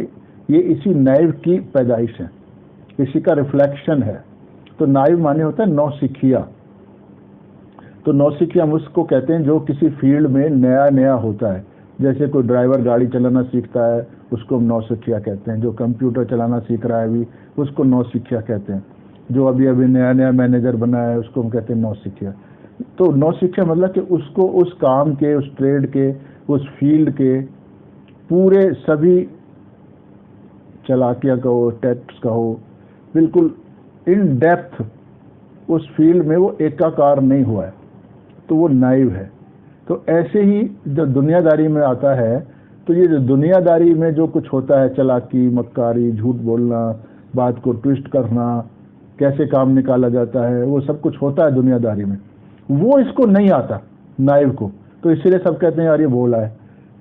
ये इसी नाइव की पैदाइश है, इसी का रिफ्लेक्शन है। तो नाइव माने होता है नौसिखिया। तो नौसिखिया हम उसको कहते हैं जो किसी फील्ड में नया नया होता है। जैसे कोई ड्राइवर गाड़ी चलाना सीखता है, उसको हम नौसिखिया कहते हैं। जो कंप्यूटर चलाना सीख रहा है अभी, उसको नौसिखिया कहते हैं। जो अभी अभी नया नया मैनेजर बना है, उसको हम कहते हैं नौसिखिया। तो नौसिखिया मतलब कि उसको उस काम के, उस ट्रेड के, उस फील्ड के पूरे सभी चालाकियाँ कहो, टैक्ट्स कहो, बिल्कुल इन डेप्थ उस फील्ड में वो एकाकार नहीं हुआ है, तो वो नाइव है। तो ऐसे ही जब दुनियादारी में आता है तो ये जो दुनियादारी में जो कुछ होता है, चालाकी, मक्कारी, झूठ बोलना, बात को ट्विस्ट करना, कैसे काम निकाला जाता है, वो सब कुछ होता है दुनियादारी में, वो इसको नहीं आता नाइव को। तो इसीलिए सब कहते हैं यार ये भोला है,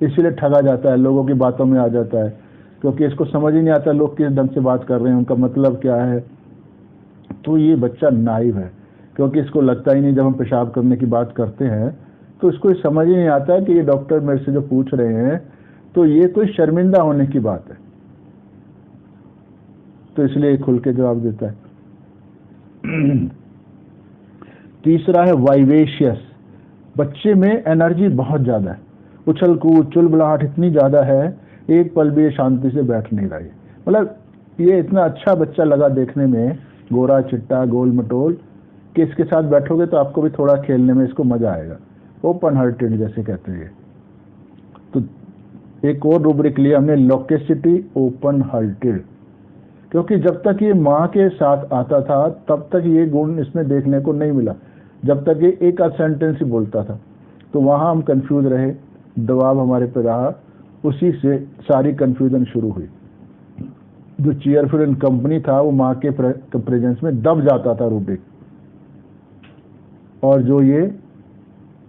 इसीलिए ठगा जाता है, लोगों की बातों में आ जाता है, क्योंकि इसको समझ ही नहीं आता लोग किस ढंग से बात कर रहे हैं, उनका मतलब क्या है। तो ये बच्चा नाइव है, क्योंकि इसको लगता ही नहीं, जब हम पेशाब करने की बात करते हैं तो इसको समझ ही नहीं आता कि ये डॉक्टर मेरे से जो पूछ रहे हैं तो ये कोई शर्मिंदा होने की बात है, तो इसलिए खुल के जवाब देता है। तीसरा है वाइवेशियस। बच्चे में एनर्जी बहुत ज़्यादा है, उछल कूद चुलबुलाहट इतनी ज़्यादा है, एक पल भी ये शांति से बैठ नहीं रही। मतलब ये इतना अच्छा बच्चा लगा देखने में, गोरा चिट्टा गोल मटोल, कि इसके साथ बैठोगे तो आपको भी थोड़ा खेलने में इसको मज़ा आएगा। ओपन हार्टेड जैसे कहते हैं। तो एक और रूब्रिक लिया हमने, लोकेसिटी ओपन हार्टेड, क्योंकि जब तक ये माँ के साथ आता था तब तक ये गुण इसमें देखने को नहीं मिला, जब तक ये एक आध सेंटेंस ही बोलता था। तो वहाँ हम कंफ्यूज रहे, दबाव हमारे पे रहा, उसी से सारी कंफ्यूजन शुरू हुई। जो चीयरफुल एंड कंपनी था वो माँ के प्रेजेंस में दब जाता था रूब्रिक, और जो ये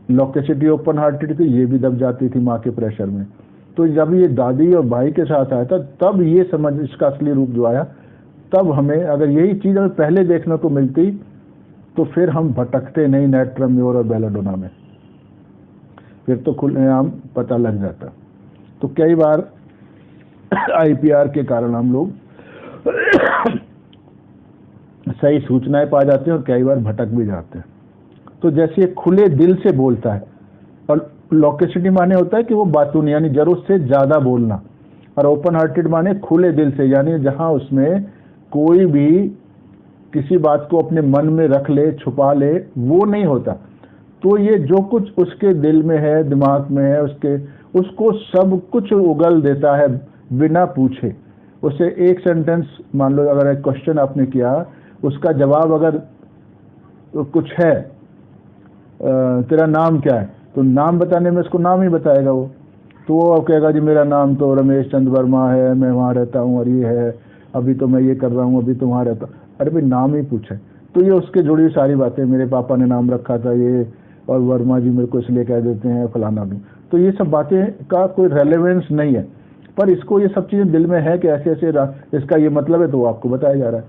लोकेसिटी ओपन हार्टेड थी ये भी दब जाती थी माँ के प्रेशर में। तो जब ये दादी और भाई के साथ आया था तब ये समझ, इसका असली रूप जो आया, तब हमें अगर यही चीज़ हमें पहले देखने को मिलती तो फिर हम भटकते नहीं नेट्रम म्योर और बेलाडोना में, फिर तो खुलेआम पता लग जाता। तो कई बार आईपीआर के कारण हम लोग सही सूचनाएं पा जाते हैं और कई बार भटक भी जाते हैं। तो जैसे खुले दिल से बोलता है, और लोकेसिटी माने होता है कि वो बातून यानी जरूरत से ज़्यादा बोलना, और ओपन हार्टेड माने खुले दिल से, यानी जहां उसमें कोई भी किसी बात को अपने मन में रख ले, छुपा ले, वो नहीं होता। तो ये जो कुछ उसके दिल में है, दिमाग में है, उसको सब कुछ उगल देता है बिना पूछे। उसे एक सेंटेंस, मान लो अगर एक क्वेश्चन आपने किया, उसका जवाब अगर कुछ है, तेरा नाम क्या है, तो नाम बताने में उसको नाम ही बताएगा वो। तो वो कहेगा जी मेरा नाम तो रमेश चंद्र वर्मा है, मैं वहाँ रहता हूँ और ये है, अभी तो मैं ये कर रहा हूँ, अभी तो वहाँ रहता हूँ। अरे भाई नाम ही पूछे, तो ये उसके जुड़ी हुई सारी बातें, मेरे पापा ने नाम रखा था ये, और वर्मा जी मेरे को इसलिए कह देते हैं फलाना भी। तो ये सब बातें का कोई रेलेवेंस नहीं है, पर इसको ये सब चीज़ें दिल में है कि ऐसे ऐसे इसका ये मतलब है, तो वो आपको बताया जा रहा है।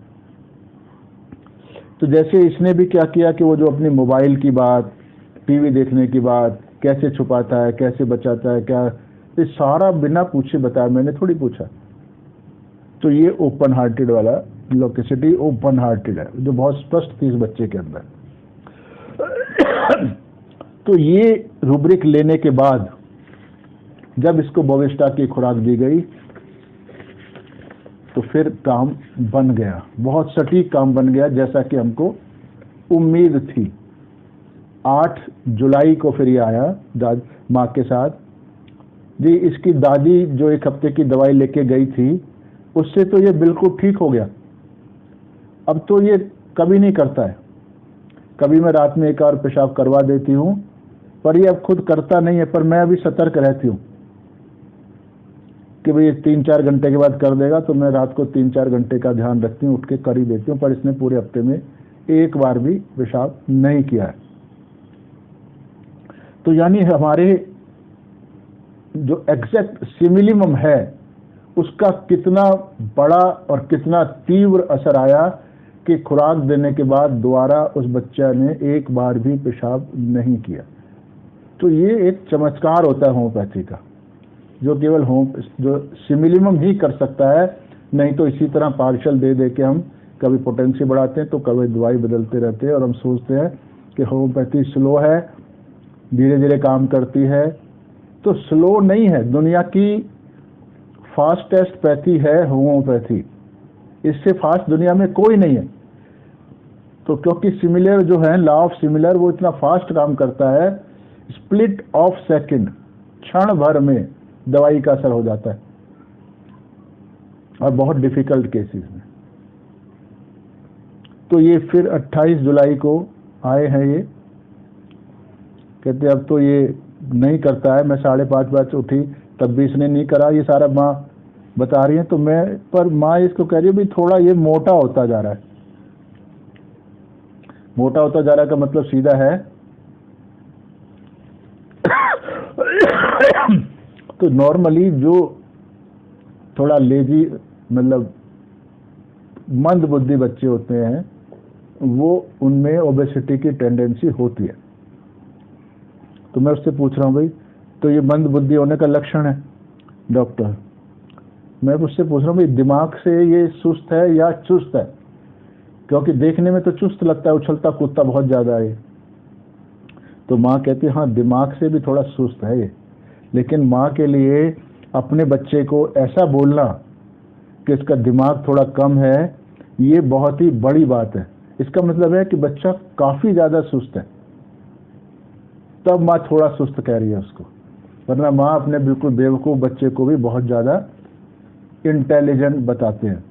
तो जैसे इसने भी क्या किया कि वो जो अपनी मोबाइल की बात, टीवी देखने की बात, कैसे छुपाता है, कैसे बचाता है, क्या, ये सारा बिना पूछे बताया, मैंने थोड़ी पूछा। तो ये ओपन हार्टेड वाला लोकेसिटी ओपन हार्टेड है, जो बहुत स्पष्ट थी इस बच्चे के अंदर। तो ये रूब्रिक लेने के बाद जब इसको बोविस्टा की खुराक दी गई तो फिर काम बन गया, बहुत सटीक काम बन गया, जैसा कि हमको उम्मीद थी। 8 जुलाई को फिर ये आया माँ के साथ जी। इसकी दादी जो 1 हफ्ते की दवाई लेके गई थी, उससे तो ये बिल्कुल ठीक हो गया। अब तो ये कभी नहीं करता है, कभी मैं रात में एक बार पेशाब करवा देती हूँ, पर ये अब खुद करता नहीं है। पर मैं अभी सतर्क रहती हूँ कि भाई 3-4 घंटे के बाद कर देगा, तो मैं रात को 3-4 घंटे का ध्यान रखती हूँ, उठ के कर ही देती हूँ। पर इसने पूरे हफ्ते में एक बार भी पेशाब नहीं किया है। तो यानी हमारे जो एग्जैक्ट सिमिलिमम है उसका कितना बड़ा और कितना तीव्र असर आया कि खुराक देने के बाद दोबारा उस बच्चा ने एक बार भी पेशाब नहीं किया। तो ये एक चमत्कार होता है होम्योपैथी का, जो केवल जो सिमिलिमम ही कर सकता है। नहीं तो इसी तरह पार्शल दे दे के हम कभी पोटेंसी बढ़ाते हैं तो कभी दवाई बदलते रहते हैं, और हम सोचते हैं कि होम्योपैथी स्लो है, धीरे धीरे काम करती है। तो स्लो नहीं है, दुनिया की फास्टेस्ट पैथी है होम्योपैथी, इससे फास्ट दुनिया में कोई नहीं है। तो क्योंकि सिमिलर जो है, लॉ ऑफ सिमिलर, वो इतना फास्ट काम करता है, स्प्लिट ऑफ सेकंड, क्षण भर में दवाई का असर हो जाता है, और बहुत डिफिकल्ट केसेस में। तो ये फिर 28 जुलाई को आए हैं, ये कहते अब तो ये नहीं करता है। मैं 5:30 बजे उठी, तब भी इसने नहीं करा, ये सारा माँ बता रही है। तो मैं पर माँ इसको कह रही है भाई थोड़ा ये मोटा होता जा रहा है। मोटा होता जा रहा है का मतलब सीधा है तो नॉर्मली जो थोड़ा लेजी मतलब मंद बुद्धि बच्चे होते हैं वो उनमें ओबेसिटी की टेंडेंसी होती है। तो मैं उससे पूछ रहा हूँ भाई तो ये मंद बुद्धि होने का लक्षण है डॉक्टर? मैं उससे पूछ रहा हूँ भाई दिमाग से ये सुस्त है या चुस्त है? क्योंकि देखने में तो चुस्त लगता है, उछलता कूदता बहुत ज़्यादा है। तो माँ कहती है हाँ दिमाग से भी थोड़ा सुस्त है ये, लेकिन माँ के लिए अपने बच्चे को ऐसा बोलना कि इसका दिमाग थोड़ा कम है ये बहुत ही बड़ी बात है। इसका मतलब है कि बच्चा काफ़ी ज़्यादा सुस्त है, तब माँ थोड़ा सुस्त कह रही है उसको, वरना माँ अपने बिल्कुल बेवकूफ़ बच्चे को भी बहुत ज़्यादा इंटेलिजेंट बताते हैं।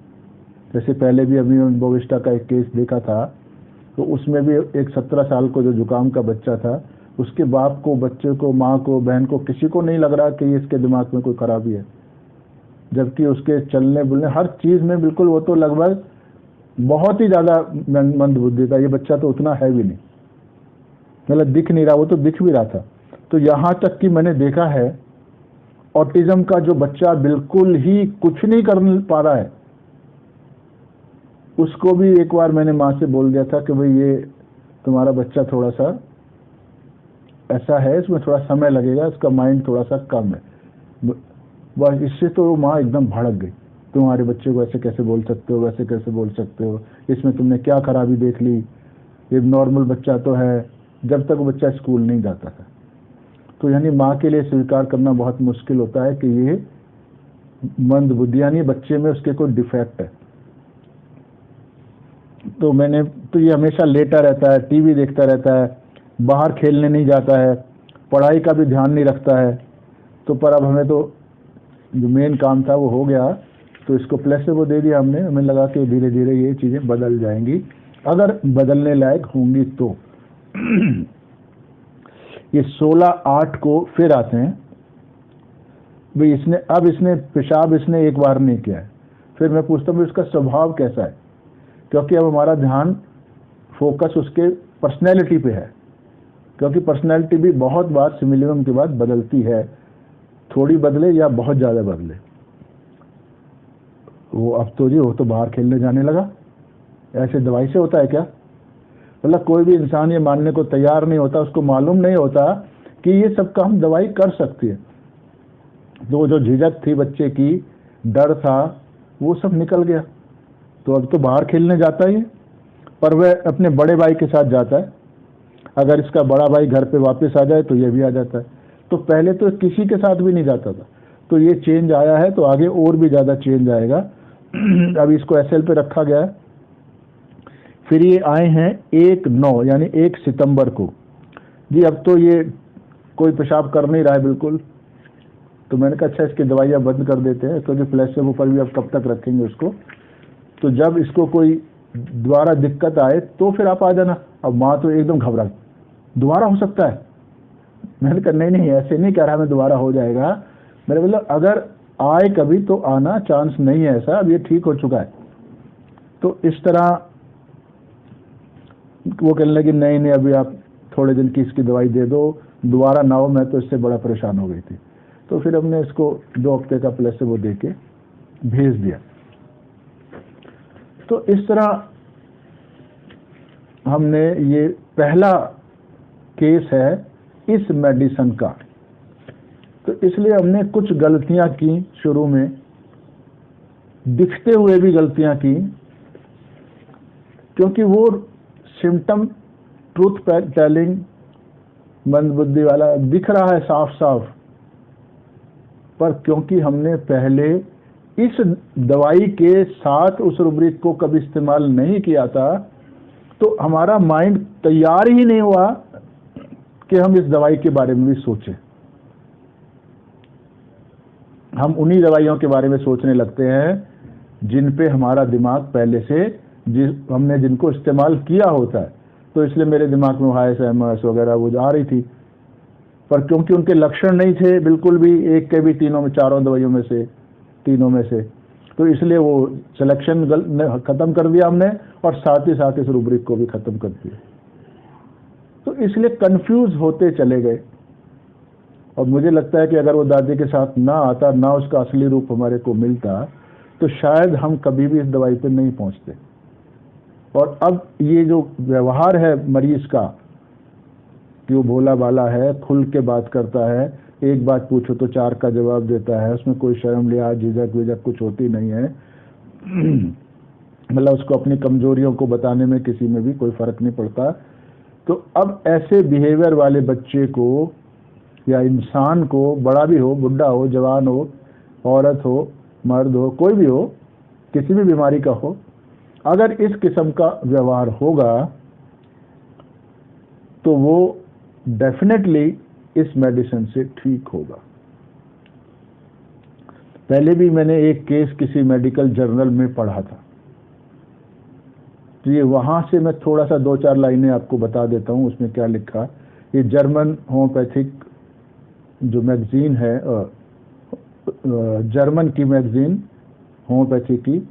जैसे पहले भी अभी बोविस्टा का एक केस देखा था, तो उसमें भी एक 17 साल को जो जुकाम का बच्चा था, उसके बाप को, बच्चे को, माँ को, बहन को, किसी को नहीं लग रहा कि इसके दिमाग में कोई खराबी है, जबकि उसके चलने बुलने हर चीज़ में बिल्कुल वो तो लगभग बहुत ही ज़्यादा मंद बुद्धि का। ये बच्चा तो उतना है भी नहीं, मतलब दिख नहीं रहा, वो तो दिख भी रहा था। तो यहाँ तक कि मैंने देखा है ऑटिज्म का जो बच्चा बिल्कुल ही कुछ नहीं कर पा रहा है, उसको भी एक बार मैंने माँ से बोल दिया था कि भाई ये तुम्हारा बच्चा थोड़ा सा ऐसा है, इसमें थोड़ा समय लगेगा, इसका माइंड थोड़ा सा कम है। बस इससे तो माँ एकदम भड़क गई, तुम्हारे बच्चे को ऐसे कैसे बोल सकते हो, वैसे कैसे बोल सकते हो, इसमें तुमने क्या खराबी देख ली, ये नॉर्मल बच्चा तो है। जब तक बच्चा स्कूल नहीं जाता था। तो यानी माँ के लिए स्वीकार करना बहुत मुश्किल होता है कि ये मंद बुद्धि यानी बच्चे में उसके कोई डिफेक्ट है। तो ये हमेशा लेटा रहता है, टीवी देखता रहता है, बाहर खेलने नहीं जाता है, पढ़ाई का भी ध्यान नहीं रखता है। तो पर अब हमें तो जो मेन काम था वो हो गया, तो इसको प्लेसेबो दे दिया हमने। हमें लगा कि धीरे धीरे ये चीज़ें बदल जाएंगी, अगर बदलने लायक होंगी तो। ये 16/8 को फिर आते हैं भाई, इसने पेशाब इसने एक बार नहीं किया है। फिर मैं पूछता हूँ इसका स्वभाव कैसा है, क्योंकि अब हमारा ध्यान फोकस उसके पर्सनैलिटी पे है, क्योंकि पर्सनैलिटी भी बहुत बार सिमिलियम के बाद बदलती है, थोड़ी बदले या बहुत ज़्यादा बदले। वो अब तो जी वो तो बाहर खेलने जाने लगा, ऐसे दवाई से होता है क्या? मतलब कोई भी इंसान ये मानने को तैयार नहीं होता, उसको मालूम नहीं होता कि ये सब काम दवाई कर सकती है। तो जो झिझक थी बच्चे की, डर था, वो सब निकल गया। तो अब तो बाहर खेलने जाता ही है, पर वह अपने बड़े भाई के साथ जाता है। अगर इसका बड़ा भाई घर पे वापस आ जाए तो ये भी आ जाता है। तो पहले तो किसी के साथ भी नहीं जाता था। तो ये चेंज आया है, तो आगे और भी ज़्यादा चेंज आएगा। अभी इसको एसएल पे रखा गया है। फिर ये आए हैं 1/9 यानी 1 सितंबर को। जी अब तो ये कोई पेशाब कर नहीं रहा है बिल्कुल। तो मैंने कहा अच्छा इसकी दवाइयाँ बंद कर देते हैं, क्योंकि प्लेसेबो पर भी अब कब तक रखेंगे उसको। तो जब इसको कोई दोबारा दिक्कत आए तो फिर आप आ जाना। अब माँ तो एकदम घबरा, दोबारा हो सकता है? मैंने कहा नहीं ऐसे नहीं कह रहा मैं दोबारा हो जाएगा, मेरे बोला अगर आए कभी तो आना, चांस नहीं है ऐसा, अब ये ठीक हो चुका है। तो इस तरह वो कहने लगी नहीं अभी आप थोड़े दिन की इसकी दवाई दे दो, दोबारा ना हो, मैं तो इससे बड़ा परेशान हो गई थी। तो फिर हमने इसको 2 हफ्ते का प्लेसेबो दे के भेज दिया। तो इस तरह हमने, ये पहला केस है इस मेडिसिन का। तो इसलिए हमने कुछ गलतियां की शुरू में, दिखते हुए भी गलतियां की, क्योंकि वो सिम्टम ट्रूथ टेलिंग मंद बुद्धि वाला दिख रहा है साफ साफ, पर क्योंकि हमने पहले इस दवाई के साथ उस रुब्रिक को कभी इस्तेमाल नहीं किया था, तो हमारा माइंड तैयार ही नहीं हुआ कि हम इस दवाई के बारे में भी सोचें। हम उन्हीं दवाइयों के बारे में सोचने लगते हैं जिन पे हमारा दिमाग पहले से हमने जिनको इस्तेमाल किया होता है। तो इसलिए मेरे दिमाग में हाइस एमएस वगैरह वो आ रही थी। पर क्योंकि उनके लक्षण नहीं थे बिल्कुल भी, एक के भी तीनों में, चारों दवाइयों में से, तीनों में से, तो इसलिए वो सिलेक्शन ख़त्म कर दिया हमने, और साथ ही साथ इस रूब्रिक को भी ख़त्म कर दिया। तो इसलिए कंफ्यूज होते चले गए। और मुझे लगता है कि अगर वो दादी के साथ ना आता, ना उसका असली रूप हमारे को मिलता, तो शायद हम कभी भी इस दवाई पर नहीं पहुंचते। और अब ये जो व्यवहार है मरीज का, कि वो भोला भाला है, खुल के बात करता है, एक बात पूछो तो चार का जवाब देता है, उसमें कोई शर्म लिहाज झिझक विझक कुछ होती नहीं है। मतलब उसको अपनी कमजोरियों को बताने में किसी में भी कोई फर्क नहीं पड़ता। तो अब ऐसे बिहेवियर वाले बच्चे को या इंसान को, बड़ा भी हो, बुढ़ा हो, जवान हो, औरत हो, मर्द हो, कोई भी हो, किसी भी बीमारी का हो, अगर इस किस्म का व्यवहार होगा तो वो डेफिनेटली इस मेडिसिन से ठीक होगा। पहले भी मैंने एक केस किसी मेडिकल जर्नल में पढ़ा था, तो ये वहां से मैं थोड़ा सा 2-4 लाइनें आपको बता देता हूं उसमें क्या लिखा। ये जर्मन होम्योपैथिक जो मैगजीन है, जर्मन की मैगजीन होम्योपैथी की,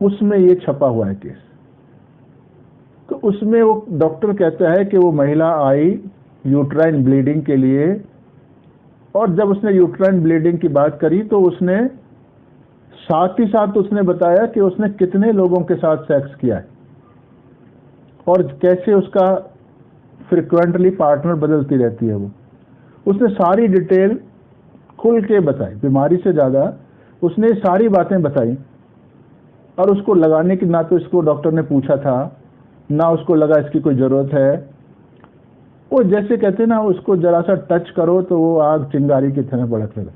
उसमें ये छपा हुआ है केस। तो उसमें वो डॉक्टर कहता है कि वो महिला आई यूट्राइन ब्लीडिंग के लिए, और जब उसने यूट्राइन ब्लीडिंग की बात करी तो उसने साथ ही साथ उसने बताया कि उसने कितने लोगों के साथ सेक्स किया है और कैसे उसका फ्रिक्वेंटली पार्टनर बदलती रहती है। वो उसने सारी डिटेल खुल के बताई, बीमारी से ज़्यादा उसने सारी बातें बताई। और उसको लगाने की, ना तो इसको डॉक्टर ने पूछा था, ना उसको लगा इसकी कोई ज़रूरत है। वो जैसे कहते हैं ना, उसको जरा सा टच करो तो वो आग चिंगारी की तरह भड़क लगा।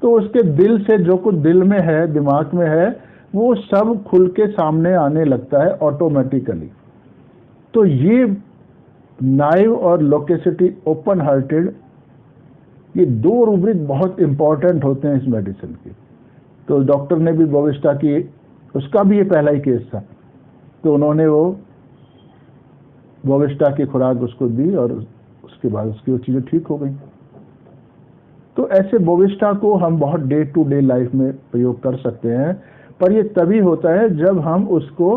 तो उसके दिल से जो कुछ दिल में है, दिमाग में है, वो सब खुल के सामने आने लगता है ऑटोमेटिकली। तो ये नाइव और लोकेसिटी ओपन हार्टेड, ये दो रूब्रिक बहुत इंपॉर्टेंट होते हैं इस मेडिसिन की। तो डॉक्टर ने भी बोविस्टा की, उसका भी ये पहला ही केस था, तो उन्होंने वो बोविस्टा की खुराक उसको दी और उसके बाद उसकी वो चीज़ें ठीक हो गई। तो ऐसे बोविस्टा को हम बहुत डे टू डे लाइफ में प्रयोग कर सकते हैं, पर ये तभी होता है जब हम उसको,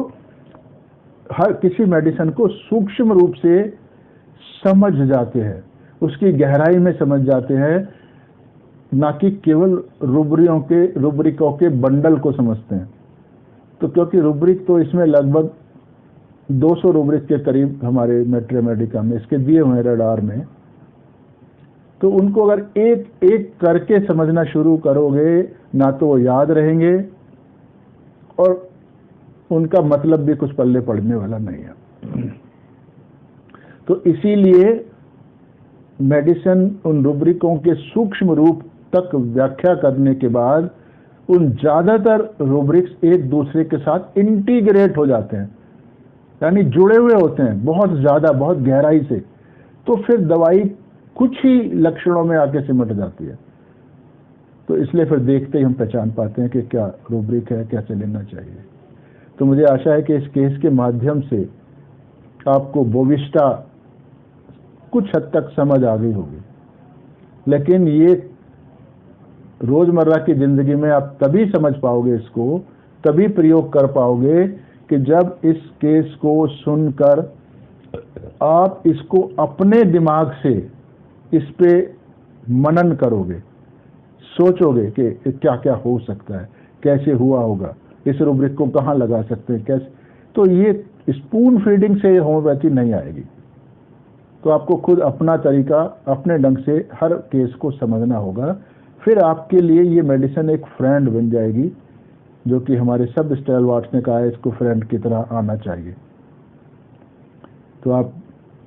हर किसी मेडिसिन को सूक्ष्म रूप से समझ जाते हैं, उसकी गहराई में समझ जाते हैं, ना कि केवल रूब्रिकों के बंडल को समझते हैं। तो क्योंकि रूब्रिक तो इसमें लगभग 200 रूब्रिक के करीब हमारे मैट्रिमेडिका में इसके दिए हुए रडार में, तो उनको अगर एक एक करके समझना शुरू करोगे ना तो वो याद रहेंगे और उनका मतलब भी कुछ पल्ले पड़ने वाला नहीं है। तो इसीलिए मेडिसिन उन रूब्रिकों के सूक्ष्म रूप तक व्याख्या करने के बाद उन ज़्यादातर रूब्रिक्स एक दूसरे के साथ इंटीग्रेट हो जाते हैं, यानी जुड़े हुए होते हैं बहुत ज़्यादा, बहुत गहराई से। तो फिर दवाई कुछ ही लक्षणों में आके सिमट जाती है। तो इसलिए फिर देखते ही हम पहचान पाते हैं कि क्या रूब्रिक है, कैसे लेना चाहिए। तो मुझे आशा है कि इस केस के माध्यम से आपको बोविस्टा कुछ हद तक समझ आ गई होगी, लेकिन ये रोज़मर्रा की ज़िंदगी में आप तभी समझ पाओगे, इसको तभी प्रयोग कर पाओगे कि जब इस केस को सुनकर आप इसको अपने दिमाग से इस पे मनन करोगे, सोचोगे कि क्या क्या हो सकता है, कैसे हुआ होगा, इस रूब्रिक को कहाँ लगा सकते हैं, कैसे। तो ये स्पून फीडिंग से होम्योपैथी नहीं आएगी। तो आपको खुद अपना तरीका, अपने ढंग से हर केस को समझना होगा। फिर आपके लिए ये मेडिसिन एक फ्रेंड बन जाएगी, जो कि हमारे सब स्टाइलवार्ड्स ने कहा है, इसको फ्रेंड की तरह आना चाहिए। तो आप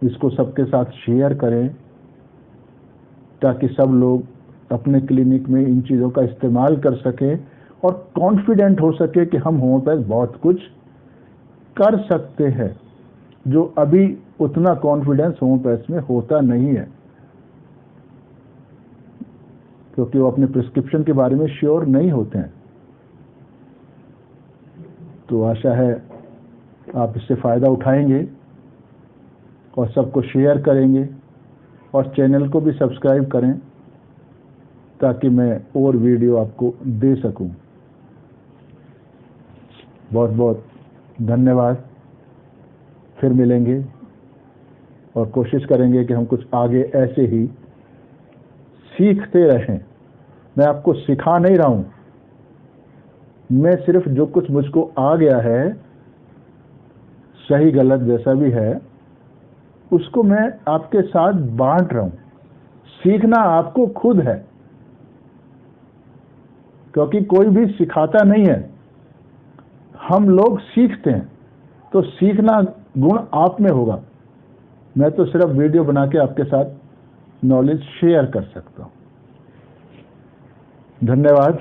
इसको सबके साथ शेयर करें ताकि सब लोग अपने क्लिनिक में इन चीज़ों का इस्तेमाल कर सकें और कॉन्फिडेंट हो सके कि हम होम्योपैथ बहुत कुछ कर सकते हैं, जो अभी उतना कॉन्फिडेंस होम्योपैथ में होता नहीं है, क्योंकि वो अपने प्रिस्क्रिप्शन के बारे में श्योर नहीं होते हैं। तो आशा है आप इससे फ़ायदा उठाएंगे और सबको शेयर करेंगे और चैनल को भी सब्सक्राइब करें ताकि मैं और वीडियो आपको दे सकूं। बहुत बहुत धन्यवाद। फिर मिलेंगे और कोशिश करेंगे कि हम कुछ आगे ऐसे ही सीखते रहें। मैं आपको सिखा नहीं रहा हूं, मैं सिर्फ जो कुछ मुझको आ गया है, सही गलत जैसा भी है, उसको मैं आपके साथ बांट रहा हूं। सीखना आपको खुद है, क्योंकि कोई भी सिखाता नहीं है, हम लोग सीखते हैं। तो सीखना गुण आप में होगा। मैं तो सिर्फ वीडियो बना के आपके साथ नॉलेज शेयर कर सकता हूं। धन्यवाद।